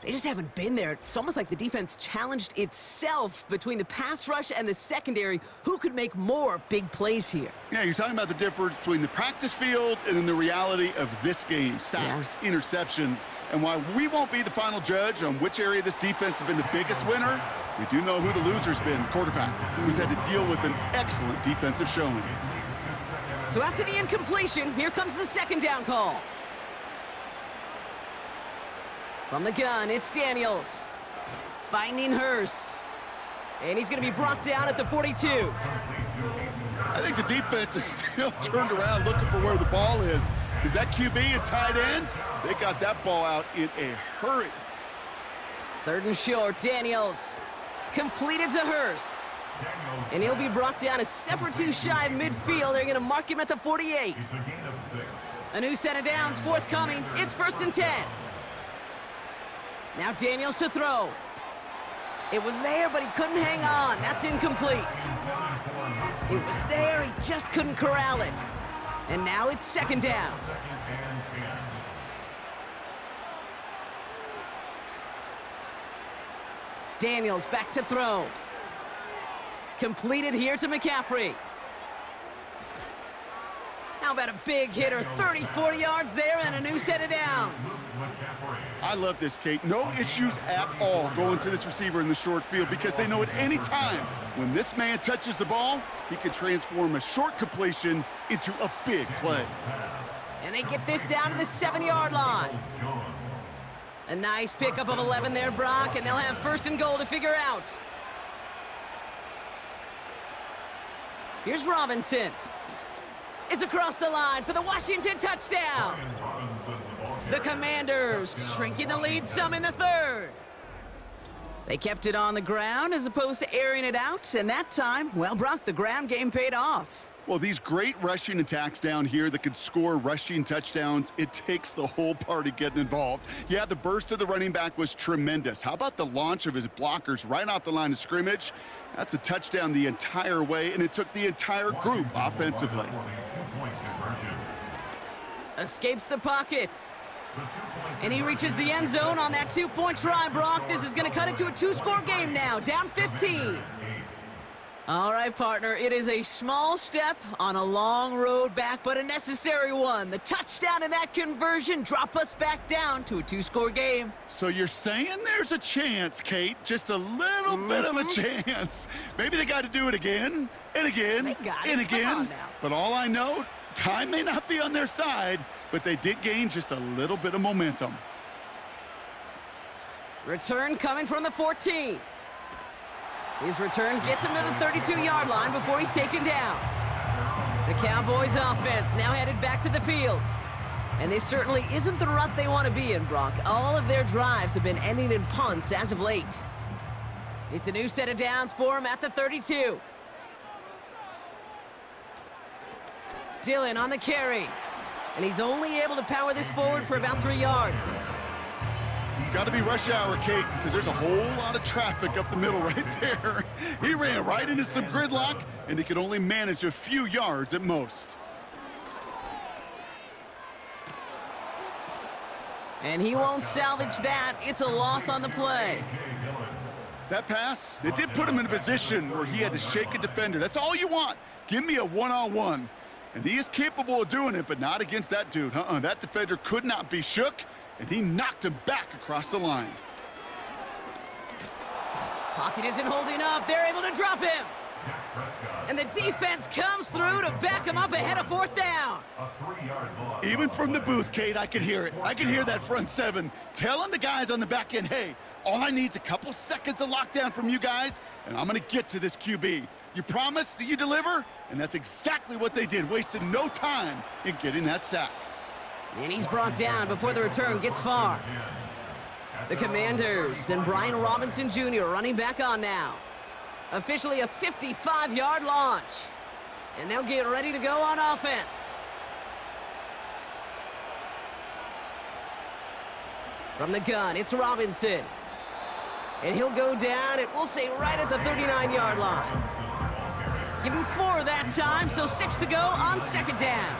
they just haven't been there. It's almost like the defense challenged itself between the pass rush and the secondary. Who could make more big plays here? Yeah, you're talking about the difference between the practice field and then the reality of this game. Sacks, interceptions. And while we won't be the final judge on which area this defense has been the biggest winner, we do know who the loser's been, the quarterback, who's had to deal with an excellent defensive showing. So after the incompletion, here comes the second down call. From the gun, it's Daniels. Finding Hurst. And he's going to be brought down at the 42. I think the defense is still turned around looking for where the ball is, because that QB and tight ends, they got that ball out in a hurry. Third and short, Daniels. Completed to Hurst. And he'll be brought down a step or two shy of midfield. They're going to mark him at the 48. A new set of downs forthcoming. It's 1st and 10. Now Daniels to throw. It was there, but he couldn't hang on. That's incomplete. It was there, he just couldn't corral it. And now it's 2nd down. Daniels back to throw. Completed here to McCaffrey. How about a big hitter, 30, 40 yards there and a new set of downs. I love this, Kate. No issues at all going to this receiver in the short field, because they know at any time when this man touches the ball, he can transform a short completion into a big play. And they get this down to the 7-yard line. A nice pickup of 11 there, Brock, and they'll have 1st and goal to figure out. Here's Robinson. Is across the line for the Washington touchdown. The Commanders shrinking the lead some in the 3rd. They kept it on the ground as opposed to airing it out, and that time, well, Brock, the ground game paid off. Well, these great rushing attacks down here that could score rushing touchdowns, it takes the whole party getting involved. Yeah, the burst of the running back was tremendous. How about the launch of his blockers right off the line of scrimmage? That's a touchdown the entire way, and it took the entire group offensively. Escapes the pocket. And he reaches the end zone on that 2-point try, Brock. This is going to cut it to a 2-score game now, down 15. All right, partner, it is a small step on a long road back, but a necessary one. The touchdown and that conversion drop us back down to a 2-score game. So you're saying there's a chance, Kate, just a little bit of a chance. Maybe they got to do it again and again and again. But all I know, time may not be on their side, but they did gain just a little bit of momentum. Return coming from the 14. His return gets him to the 32-yard line before he's taken down. The Cowboys offense now headed back to the field. And this certainly isn't the rut they want to be in, Brock. All of their drives have been ending in punts as of late. It's a new set of downs for him at the 32. Dillon on the carry. And he's only able to power this forward for about 3 yards. Got to be rush hour, Kate, because there's a whole lot of traffic up the middle right there. He ran right into some gridlock, and he could only manage a few yards at most. And he won't salvage that. It's a loss on the play. That pass, it did put him in a position where he had to shake a defender. That's all you want. Give me a one-on-one. And he is capable of doing it, but not against that dude. That defender could not be shook, and he knocked him back across the line. Pocket isn't holding up. They're able to drop him. And the defense comes through to back him up ahead of 4th down. Even from the booth, Kate, I could hear it. I could hear that front 7 telling the guys on the back end, hey, all I need is a couple seconds of lockdown from you guys, and I'm going to get to this QB. You promise that you deliver? And that's exactly what they did, wasted no time in getting that sack. And he's brought down before the return gets far. The Commanders and Brian Robinson Jr. running back on now. Officially a 55-yard launch. And they'll get ready to go on offense. From the gun, it's Robinson. And he'll go down, and we'll say right at the 39-yard line. Give him 4 that time, so 6 to go on second down.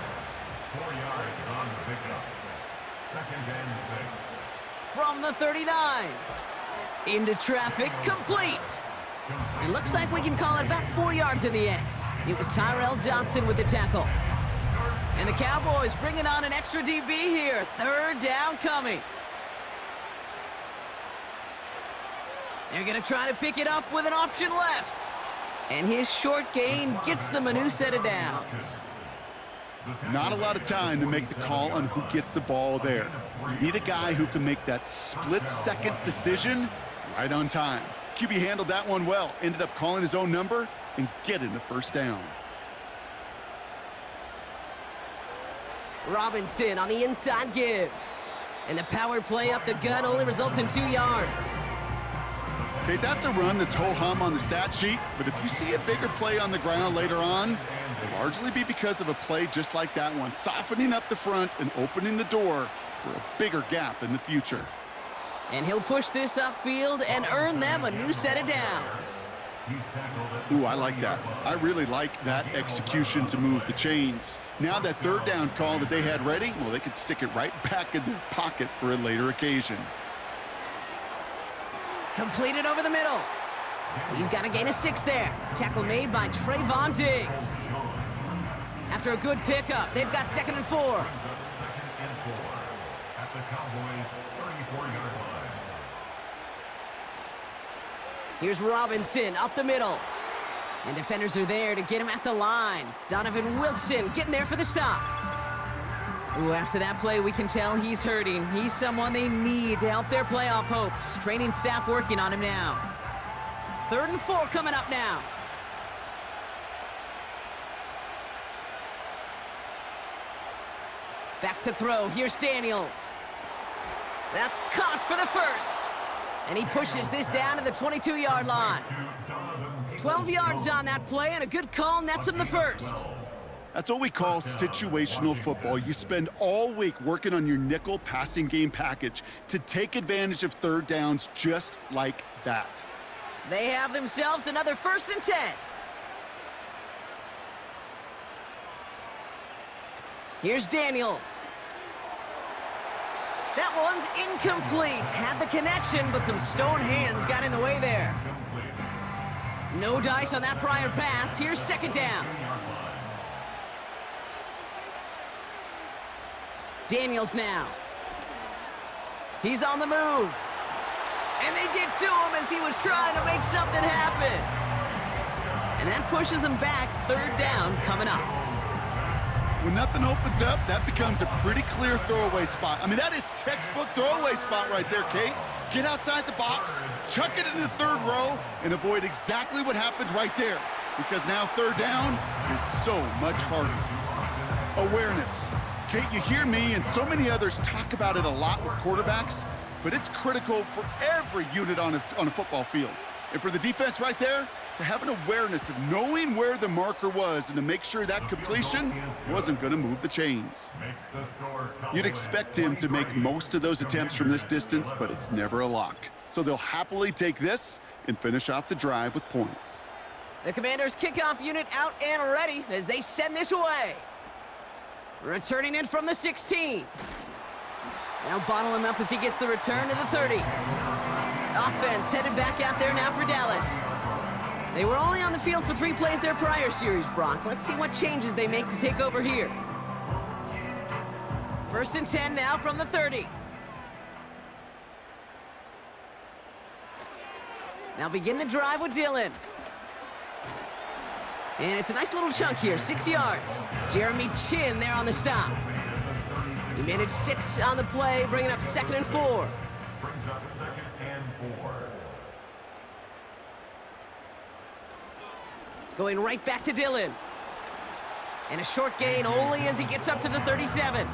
4 yards on the pickup. Second and 6. From the 39. Into traffic, complete. It looks like we can call it about 4 yards in the end. It was Tyrell Johnson with the tackle. And the Cowboys bringing on an extra DB here. Third down coming. They're going to try to pick it up with an option left. And his short gain gets them a new set of downs. Not a lot of time to make the call on who gets the ball there. You need a guy who can make that split-second decision right on time. QB handled that one well. Ended up calling his own number and getting the first down. Robinson on the inside give. And the power play up the gut only results in 2 yards. Okay, that's a run that's ho-hum on the stat sheet, but if you see a bigger play on the ground later on, it'll largely be because of a play just like that one, softening up the front and opening the door for a bigger gap in the future. And he'll push this upfield and earn them a new set of downs. Ooh, I like that. I really like that execution to move the chains. Now that third down call that they had ready, well, they could stick it right back in their pocket for a later occasion. Completed over the middle. He's got a gain of 6 there. Tackle made by Trayvon Diggs. After a good pickup, they've got 2nd and 4. Second and 4 at the Cowboys' 34-yard line. Here's Robinson up the middle. And defenders are there to get him at the line. Donovan Wilson getting there for the stop. Ooh, after that play, we can tell he's hurting. He's someone they need to help their playoff hopes. Training staff working on him now. 3rd and 4 coming up now. Back to throw. Here's Daniels. That's caught for the first. And he pushes this down to the 22-yard line. 12 yards on that play, and a good call nets him the first. That's what we call situational football. You spend all week working on your nickel passing game package to take advantage of third downs just like that. They have themselves another 1st and 10. Here's Daniels. That one's incomplete. Had the connection, but some stone hands got in the way there. No dice on that prior pass. Here's 2nd down. Daniels now. He's on the move. And they get to him as he was trying to make something happen. And that pushes him back. 3rd down coming up. When nothing opens up, that becomes a pretty clear throwaway spot. I mean, that is textbook throwaway spot right there, Kate. Get outside the box, chuck it into the 3rd row, and avoid exactly what happened right there. Because now 3rd down is so much harder. Awareness. Kate, you hear me and so many others talk about it a lot with quarterbacks, but it's critical for every unit on a football field. And for the defense right there, to have an awareness of knowing where the marker was and to make sure that completion wasn't going to move the chains. You'd expect him to make most of those attempts from this distance, but it's never a lock. So they'll happily take this and finish off the drive with points. The Commanders' kickoff unit out and ready as they send this away. Returning in from the 16. Now bottle him up as he gets the return to the 30. Offense headed back out there now for Dallas. They were only on the field for 3 plays their prior series, Brock. Let's see what changes they make to take over here. 1st and 10 now from the 30. Now begin the drive with Dillon. And it's a nice little chunk here, 6 yards. Jeremy Chin there on the stop. He managed 6 on the play, bringing up 2nd and 4. Brings up 2nd and 4. Going right back to Dillon. And a short gain only as he gets up to the 37.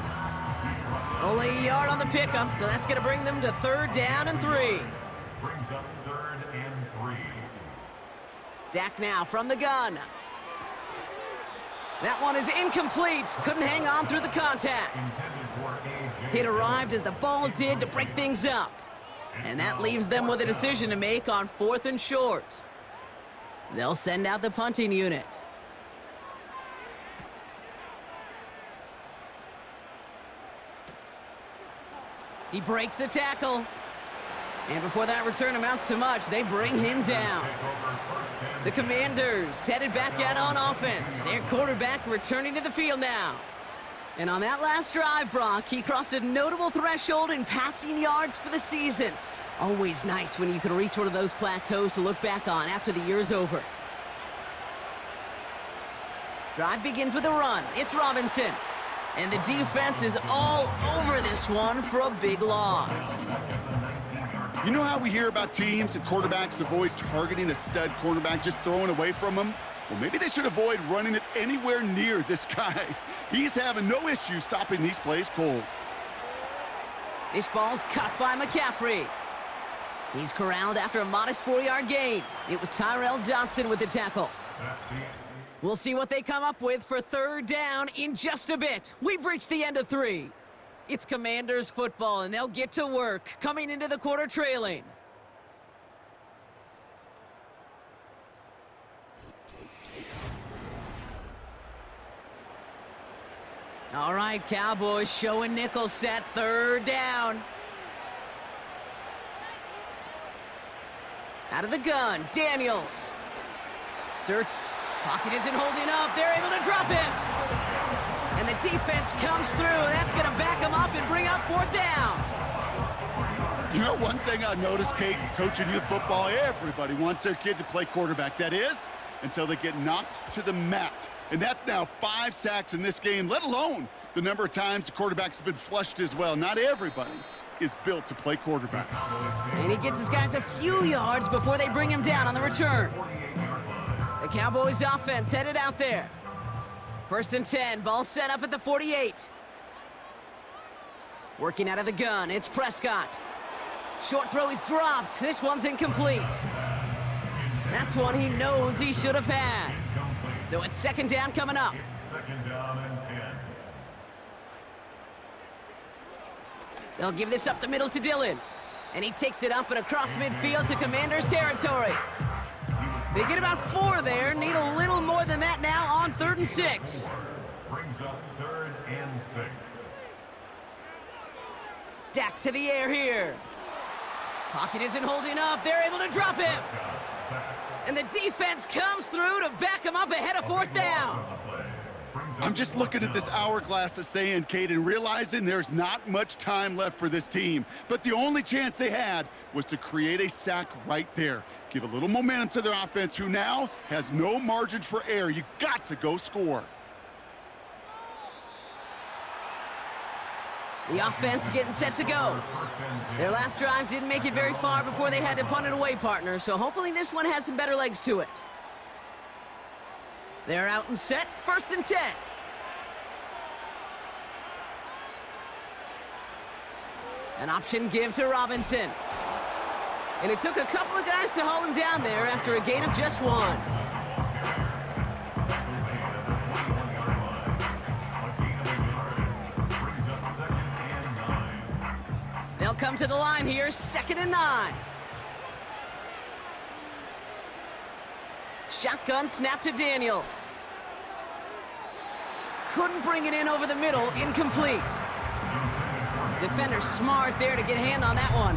Only a yard on the pickup, so that's going to bring them to 3rd down and 3. Brings up 3rd and 3. Dak now from the gun. That one is incomplete. Couldn't hang on through the contact. Intended for A.J. It arrived as the ball did to break things up. And that leaves them with a decision to make on 4th and short. They'll send out the punting unit. He breaks a tackle. And before that return amounts to much, they bring him down. The Commanders headed back out on offense. Their quarterback returning to the field now. And on that last drive, Brock, he crossed a notable threshold in passing yards for the season. Always nice when you can reach one of those plateaus to look back on after the year's over. Drive begins with a run. It's Robinson. And the defense is all over this one for a big loss. You know how we hear about teams and quarterbacks avoid targeting a stud cornerback, just throwing away from him? Well, maybe they should avoid running it anywhere near this guy. He's having no issue stopping these plays cold. This ball's caught by McCaffrey. He's corralled after a modest 4-yard gain. It was Tyrell Dodson with the tackle. We'll see what they come up with for 3rd down in just a bit. We've reached the end of 3. It's Commanders football, and they'll get to work, coming into the quarter trailing. All right, Cowboys showing nickel set, 3rd down. Out of the gun, Daniels. Pocket isn't holding up. They're able to drop him. And the defense comes through. That's going to back them up and bring up 4th down. You know, one thing I noticed, Kate, coaching youth football, everybody wants their kid to play quarterback. That is, until they get knocked to the mat. And that's now 5 sacks in this game, let alone the number of times the quarterback's been flushed as well. Not everybody is built to play quarterback. And he gets his guys a few yards before they bring him down on the return. The Cowboys offense headed out there. 1st and 10, ball set up at the 48. Working out of the gun, it's Prescott. Short throw is dropped. This one's incomplete. That's one he knows he should have had. So it's 2nd down coming up. 2nd down and 10. They'll give this up the middle to Dillon. And he takes it up and across midfield to Commanders territory. They get about 4 there, need a little more than that now on 3rd and 6. Brings up 3rd and 6. Dak to the air here. Pocket isn't holding up. They're able to drop him. And the defense comes through to back him up ahead of 4th down. I'm just looking at this hourglass of saying, Kate, and realizing there's not much time left for this team. But the only chance they had was to create a sack right there. Give a little momentum to their offense, who now has no margin for error. You got to go score. The offense getting set to go. Their last drive didn't make it very far before they had to punt it away, partner, so hopefully this one has some better legs to it. They're out and set, 1st and 10. An option give to Robinson. And it took a couple of guys to haul him down there after a gain of just 1. They'll come to the line here, 2nd and 9. Shotgun snap to Daniels. Couldn't bring it in over the middle, incomplete. Defender smart there to get a hand on that one.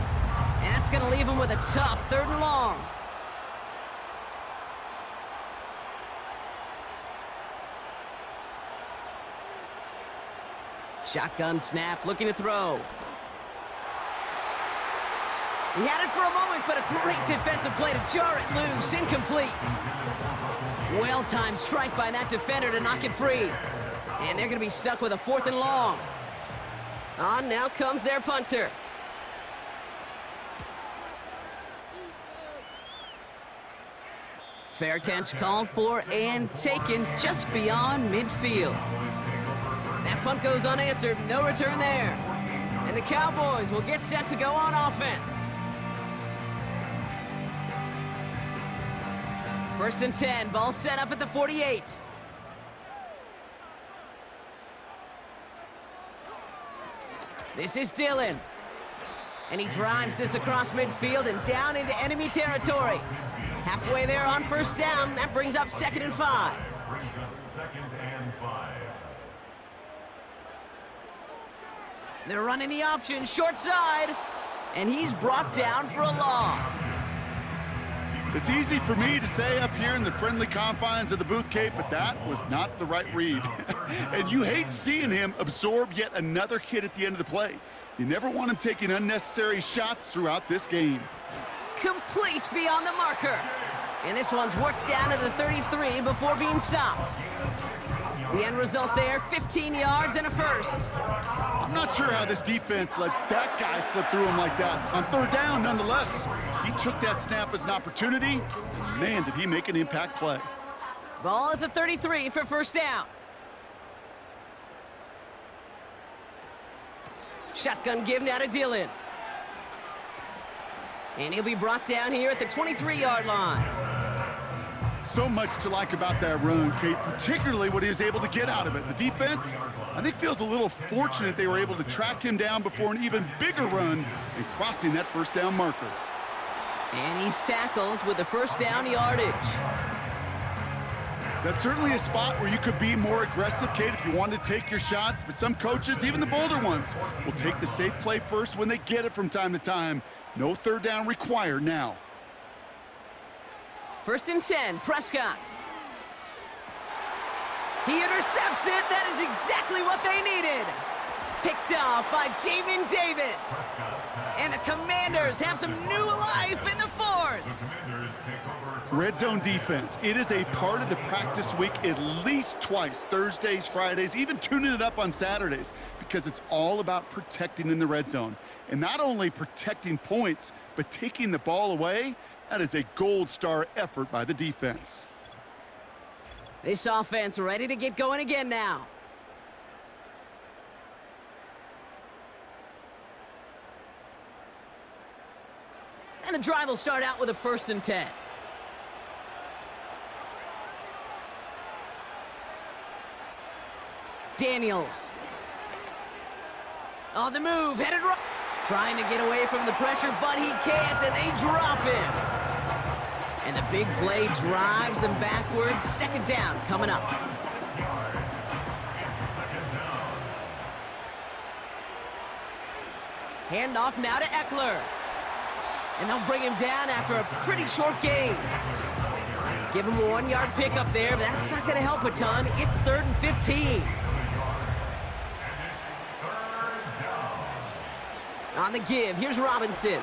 And that's going to leave him with a tough 3rd and long. Shotgun snap, looking to throw. He had it for a moment, but a great defensive play to jar it loose, incomplete. Well-timed strike by that defender to knock it free. And they're going to be stuck with a 4th and long. On now comes their punter. Fair catch called for and taken just beyond midfield. That punt goes unanswered, no return there. And the Cowboys will get set to go on offense. 1st and 10, ball set up at the 48. This is Dillon. And he drives this across midfield and down into enemy territory. Halfway there on first down. That brings up 2nd and 5. Brings up 2nd and 5. They're running the option, short side. And he's brought down for a loss. It's easy for me to say up here in the friendly confines of the booth, Kate, but that was not the right read. And you hate seeing him absorb yet another hit at the end of the play. You never want him taking unnecessary shots throughout this game. Complete beyond the marker. And this one's worked down to the 33 before being stopped. The end result there, 15 yards and a first. I'm not sure how this defense let that guy slip through him like that. On third down, nonetheless, he took that snap as an opportunity, and man, did he make an impact play. Ball at the 33 for first down. Shotgun give now to Dillon. And he'll be brought down here at the 23-yard line. So much to like about that run, Kate, particularly what he was able to get out of it. The defense, I think, feels a little fortunate they were able to track him down before an even bigger run and crossing that first down marker. And he's tackled with the first down yardage. That's certainly a spot where you could be more aggressive, Kate, if you wanted to take your shots. But some coaches, even the bolder ones, will take the safe play first when they get it from time to time. No third down required now. 1st and 10, Prescott. He intercepts it. That is exactly what they needed. Picked off by Jayden Davis. And the Commanders have some new life in the 4th. Red zone defense. It is a part of the practice week at least twice, Thursdays, Fridays, even tuning it up on Saturdays, because it's all about protecting in the red zone. And not only protecting points, but taking the ball away. That is a gold star effort by the defense. This offense ready to get going again now. And the drive will start out with a 1st and 10. Daniels. On the move, headed right. Trying to get away from the pressure, but he can't, and they drop him. And the big play drives them backwards. 2nd down coming up. Handoff now to Eckler. And they'll bring him down after a pretty short gain. Give him a 1-yard pickup there, but that's not going to help a ton. It's 3rd and 15. On the give, here's Robinson.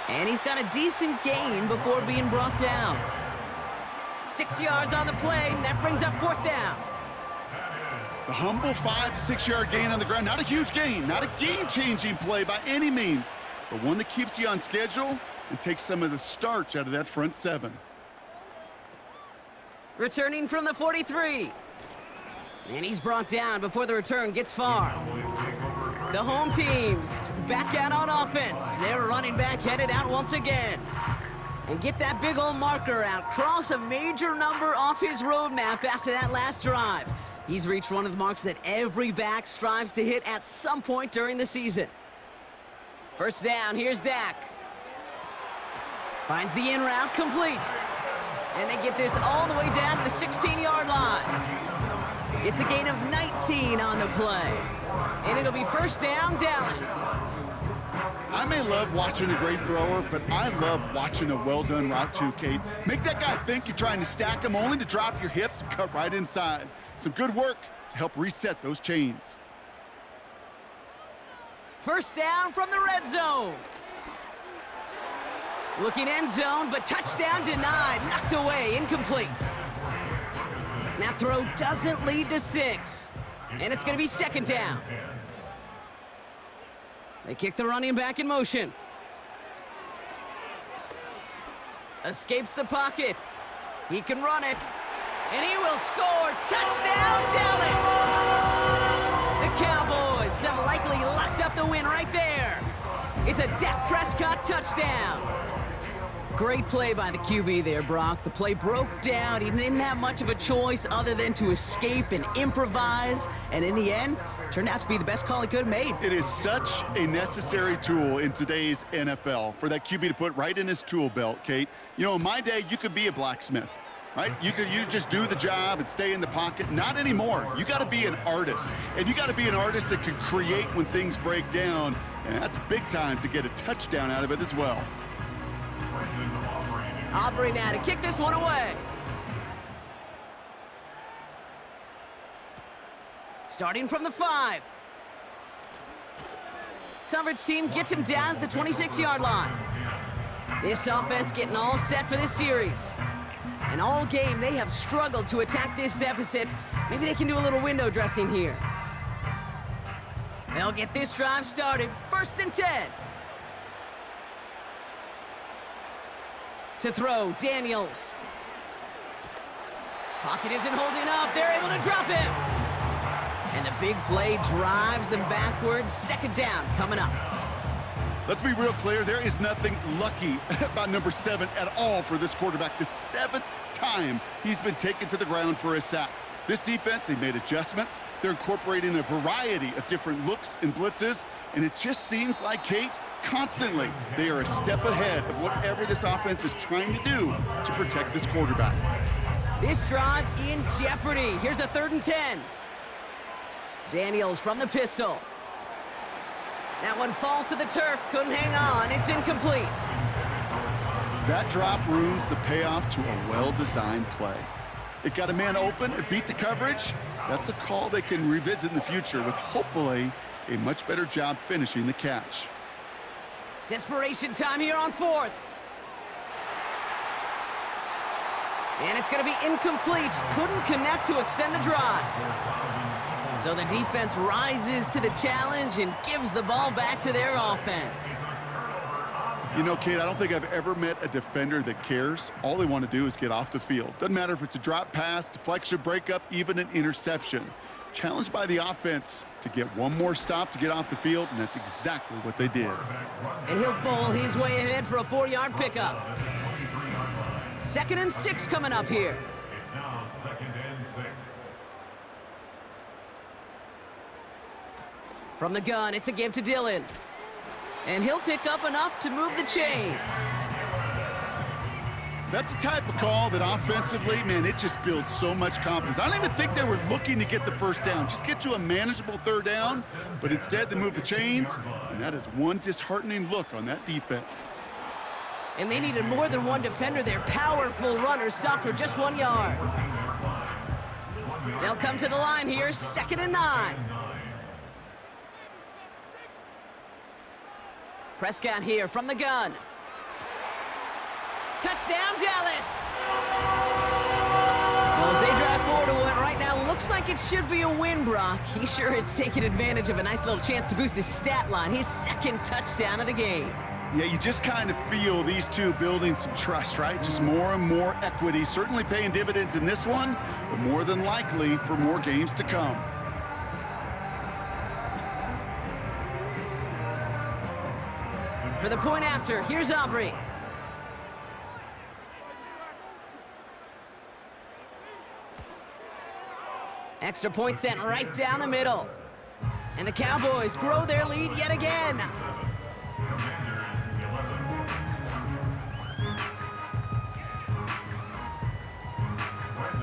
And he's got a decent gain before being brought down. 6 yards on the play, and that brings up 4th down. The humble 5 to 6 yard gain on the ground. Not a huge gain, not a game-changing play by any means, but one that keeps you on schedule and takes some of the starch out of that front 7. Returning from the 43. And he's brought down before the return gets far. The home team's back out on offense. Their running back headed out once again. And get that big old marker out. Cross a major number off his roadmap after that last drive. He's reached one of the marks that every back strives to hit at some point during the season. First down, here's Dak. Finds the in route complete. And they get this all the way down to the 16-yard line. It's a gain of 19 on the play. And it'll be first down, Dallas. I may love watching a great thrower, but I love watching a well-done route too, Kate. Make that guy think you're trying to stack him only to drop your hips and cut right inside. Some good work to help reset those chains. First down from the red zone. Looking end zone, but touchdown denied. Knocked away, incomplete. That throw doesn't lead to 6. And it's going to be 2nd down. They kick the running back in motion. Escapes the pocket. He can run it. And he will score. Touchdown, Dallas! The Cowboys have likely locked up the win right there. It's a Dak Prescott touchdown. Great play by the QB there, Brock. The play broke down. He didn't have much of a choice other than to escape and improvise. And in the end, Turned out to be the best call he could have made. It is such a necessary tool in today's NFL for that QB to put right in his tool belt, Kate. You know, in my day, you could be a blacksmith, right? You just do the job and stay in the pocket. Not anymore. You got to be an artist, and you got to be an artist that can create when things break down, and that's big time to get a touchdown out of it as well. Aubrey now to kick this one away. Starting from the 5. Coverage team gets him down at the 26-yard line. This offense getting all set for this series. And all game, they have struggled to attack this deficit. Maybe they can do a little window dressing here. They'll get this drive started. 1st and 10. To throw, Daniels. Pocket isn't holding up. They're able to drop him. And the big play drives them backwards. 2nd down coming up. Let's be real clear. There is nothing lucky about number 7 at all for this quarterback. The 7th time he's been taken to the ground for a sack. This defense, they made adjustments. They're incorporating a variety of different looks and blitzes. And it just seems like, Kate, constantly they are a step ahead of whatever this offense is trying to do to protect this quarterback. This drive in jeopardy. Here's a 3rd and 10. Daniels from the pistol. That one falls to the turf. Couldn't hang on. It's incomplete. That drop ruins the payoff to a well-designed play. It got a man open. It beat the coverage. That's a call they can revisit in the future with hopefully a much better job finishing the catch. Desperation time here on 4th. And it's going to be incomplete. Couldn't connect to extend the drive. So the defense rises to the challenge and gives the ball back to their offense. You know, Kate, I don't think I've ever met a defender that cares. All they want to do is get off the field. Doesn't matter if it's a drop pass, deflection, breakup, even an interception. Challenged by the offense to get one more stop to get off the field, and that's exactly what they did. And he'll bowl his way ahead for a 4-yard pickup. 2nd and 6 coming up here. It's now 2nd and 6. From the gun, it's a give to Dillon. And he'll pick up enough to move the chains. That's the type of call that offensively, man, it just builds so much confidence. I don't even think they were looking to get the 1st down. Just get to a manageable 3rd down, but instead they move the chains, and that is one disheartening look on that defense. And they needed more than one defender. Their powerful runner stopped for just 1 yard. They'll come to the line here, 2nd and 9. Prescott here from the gun. Touchdown, Dallas! Well, as they drive forward to what right now looks like it should be a win, Brock. He sure has taken advantage of a nice little chance to boost his stat line. His 2nd touchdown of the game. Yeah, you just kind of feel these two building some trust, right? Just more and more equity. Certainly paying dividends in this one, but more than likely for more games to come. For the point after, here's Aubrey. Extra point sent right down the middle. And the Cowboys grow their lead yet again.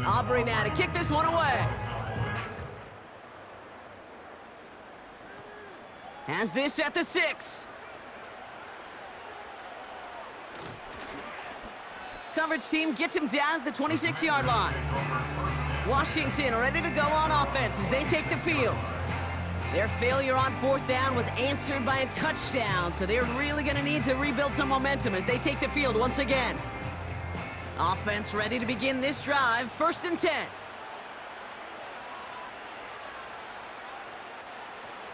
Aubrey now to kick this one away. Has this at the 6. Coverage team gets him down at the 26-yard line. Washington ready to go on offense as they take the field. Their failure on 4th down was answered by a touchdown, so they're really going to need to rebuild some momentum as they take the field once again. Offense ready to begin this drive, 1st and 10.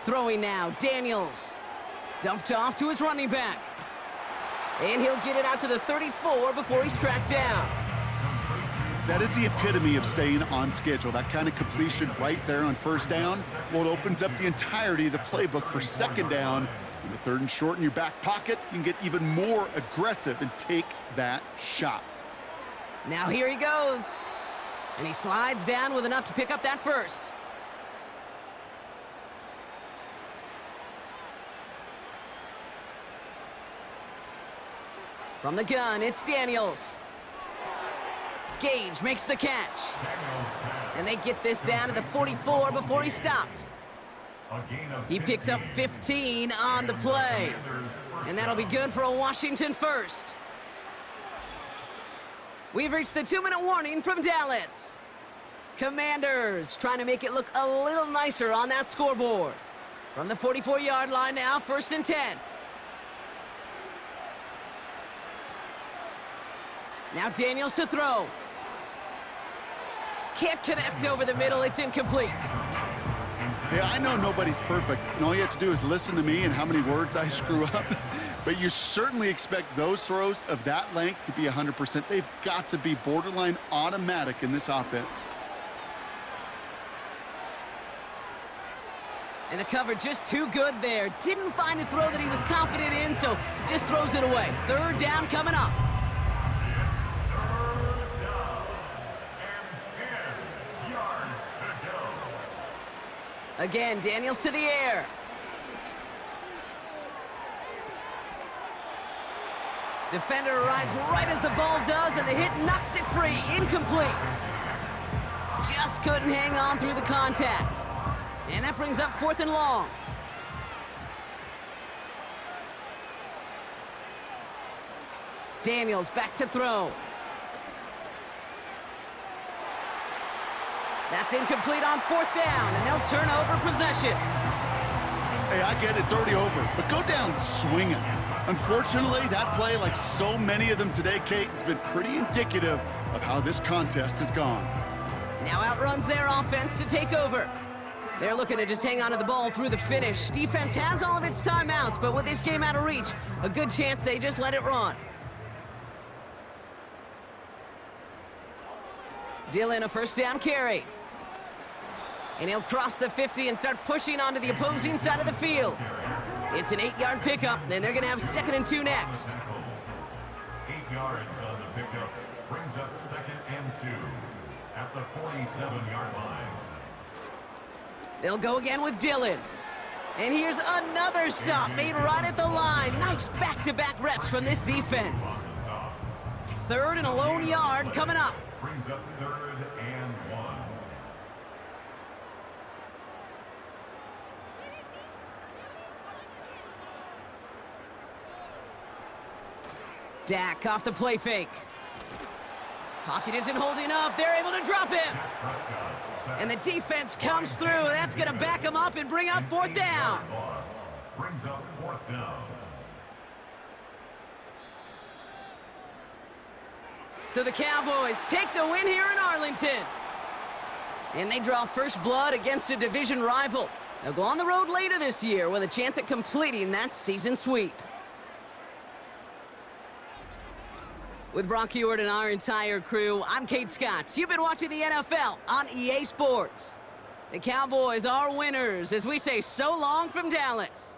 Throwing now, Daniels. Dumped off to his running back. And he'll get it out to the 34 before he's tracked down. That is the epitome of staying on schedule. That kind of completion right there on 1st down. Well, it opens up the entirety of the playbook for 2nd down. In the 3rd and short in your back pocket, you can get even more aggressive and take that shot. Now here he goes. And he slides down with enough to pick up that 1st. From the gun, it's Daniels. Gage makes the catch. And they get this down to the 44 before he stopped. He picks up 15 on the play. And that'll be good for a Washington first. We've reached the 2-minute warning from Dallas. Commanders trying to make it look a little nicer on that scoreboard. From the 44-yard line now, 1st and 10. Now Daniels to throw. Can't connect over the middle, it's incomplete. Hey, I know nobody's perfect, and all you have to do is listen to me and how many words I screw up. But you certainly expect those throws of that length to be 100%. They've got to be borderline automatic in this offense. And the cover just too good there. Didn't find a throw that he was confident in, so just throws it away. 3rd down coming up. Again, Daniels to the air. Defender arrives right as the ball does, and the hit knocks it free. Incomplete. Just couldn't hang on through the contact. And that brings up 4th and long. Daniels back to throw. That's incomplete on 4th down, and they'll turn over possession. Hey, I get it's already over, but go down swinging. Unfortunately, that play, like so many of them today, Kate, has been pretty indicative of how this contest has gone. Now outruns their offense to take over. They're looking to just hang on to the ball through the finish. Defense has all of its timeouts, but with this game out of reach, a good chance they just let it run. Dillon, a 1st down carry. And he'll cross the 50 and start pushing onto the opposing side of the field. It's an 8-yard pickup, and they're going to have 2nd and 2 next. 8 yards on the pickup brings up 2nd and 2 at the 47-yard line. They'll go again with Dillon. And here's another stop made right at the line. Nice back-to-back reps from this defense. 3rd and a lone yard coming up. Brings up 3rd and 1. Dak off the play fake. Pocket isn't holding up. They're able to drop him. And the defense comes through. That's going to back him up and bring up 4th down. Brings up 4th down. So the Cowboys take the win here in Arlington. And they draw first blood against a division rival. They'll go on the road later this year with a chance at completing that season sweep. With Brock Heward and our entire crew, I'm Kate Scott. You've been watching the NFL on EA Sports. The Cowboys are winners as we say so long from Dallas.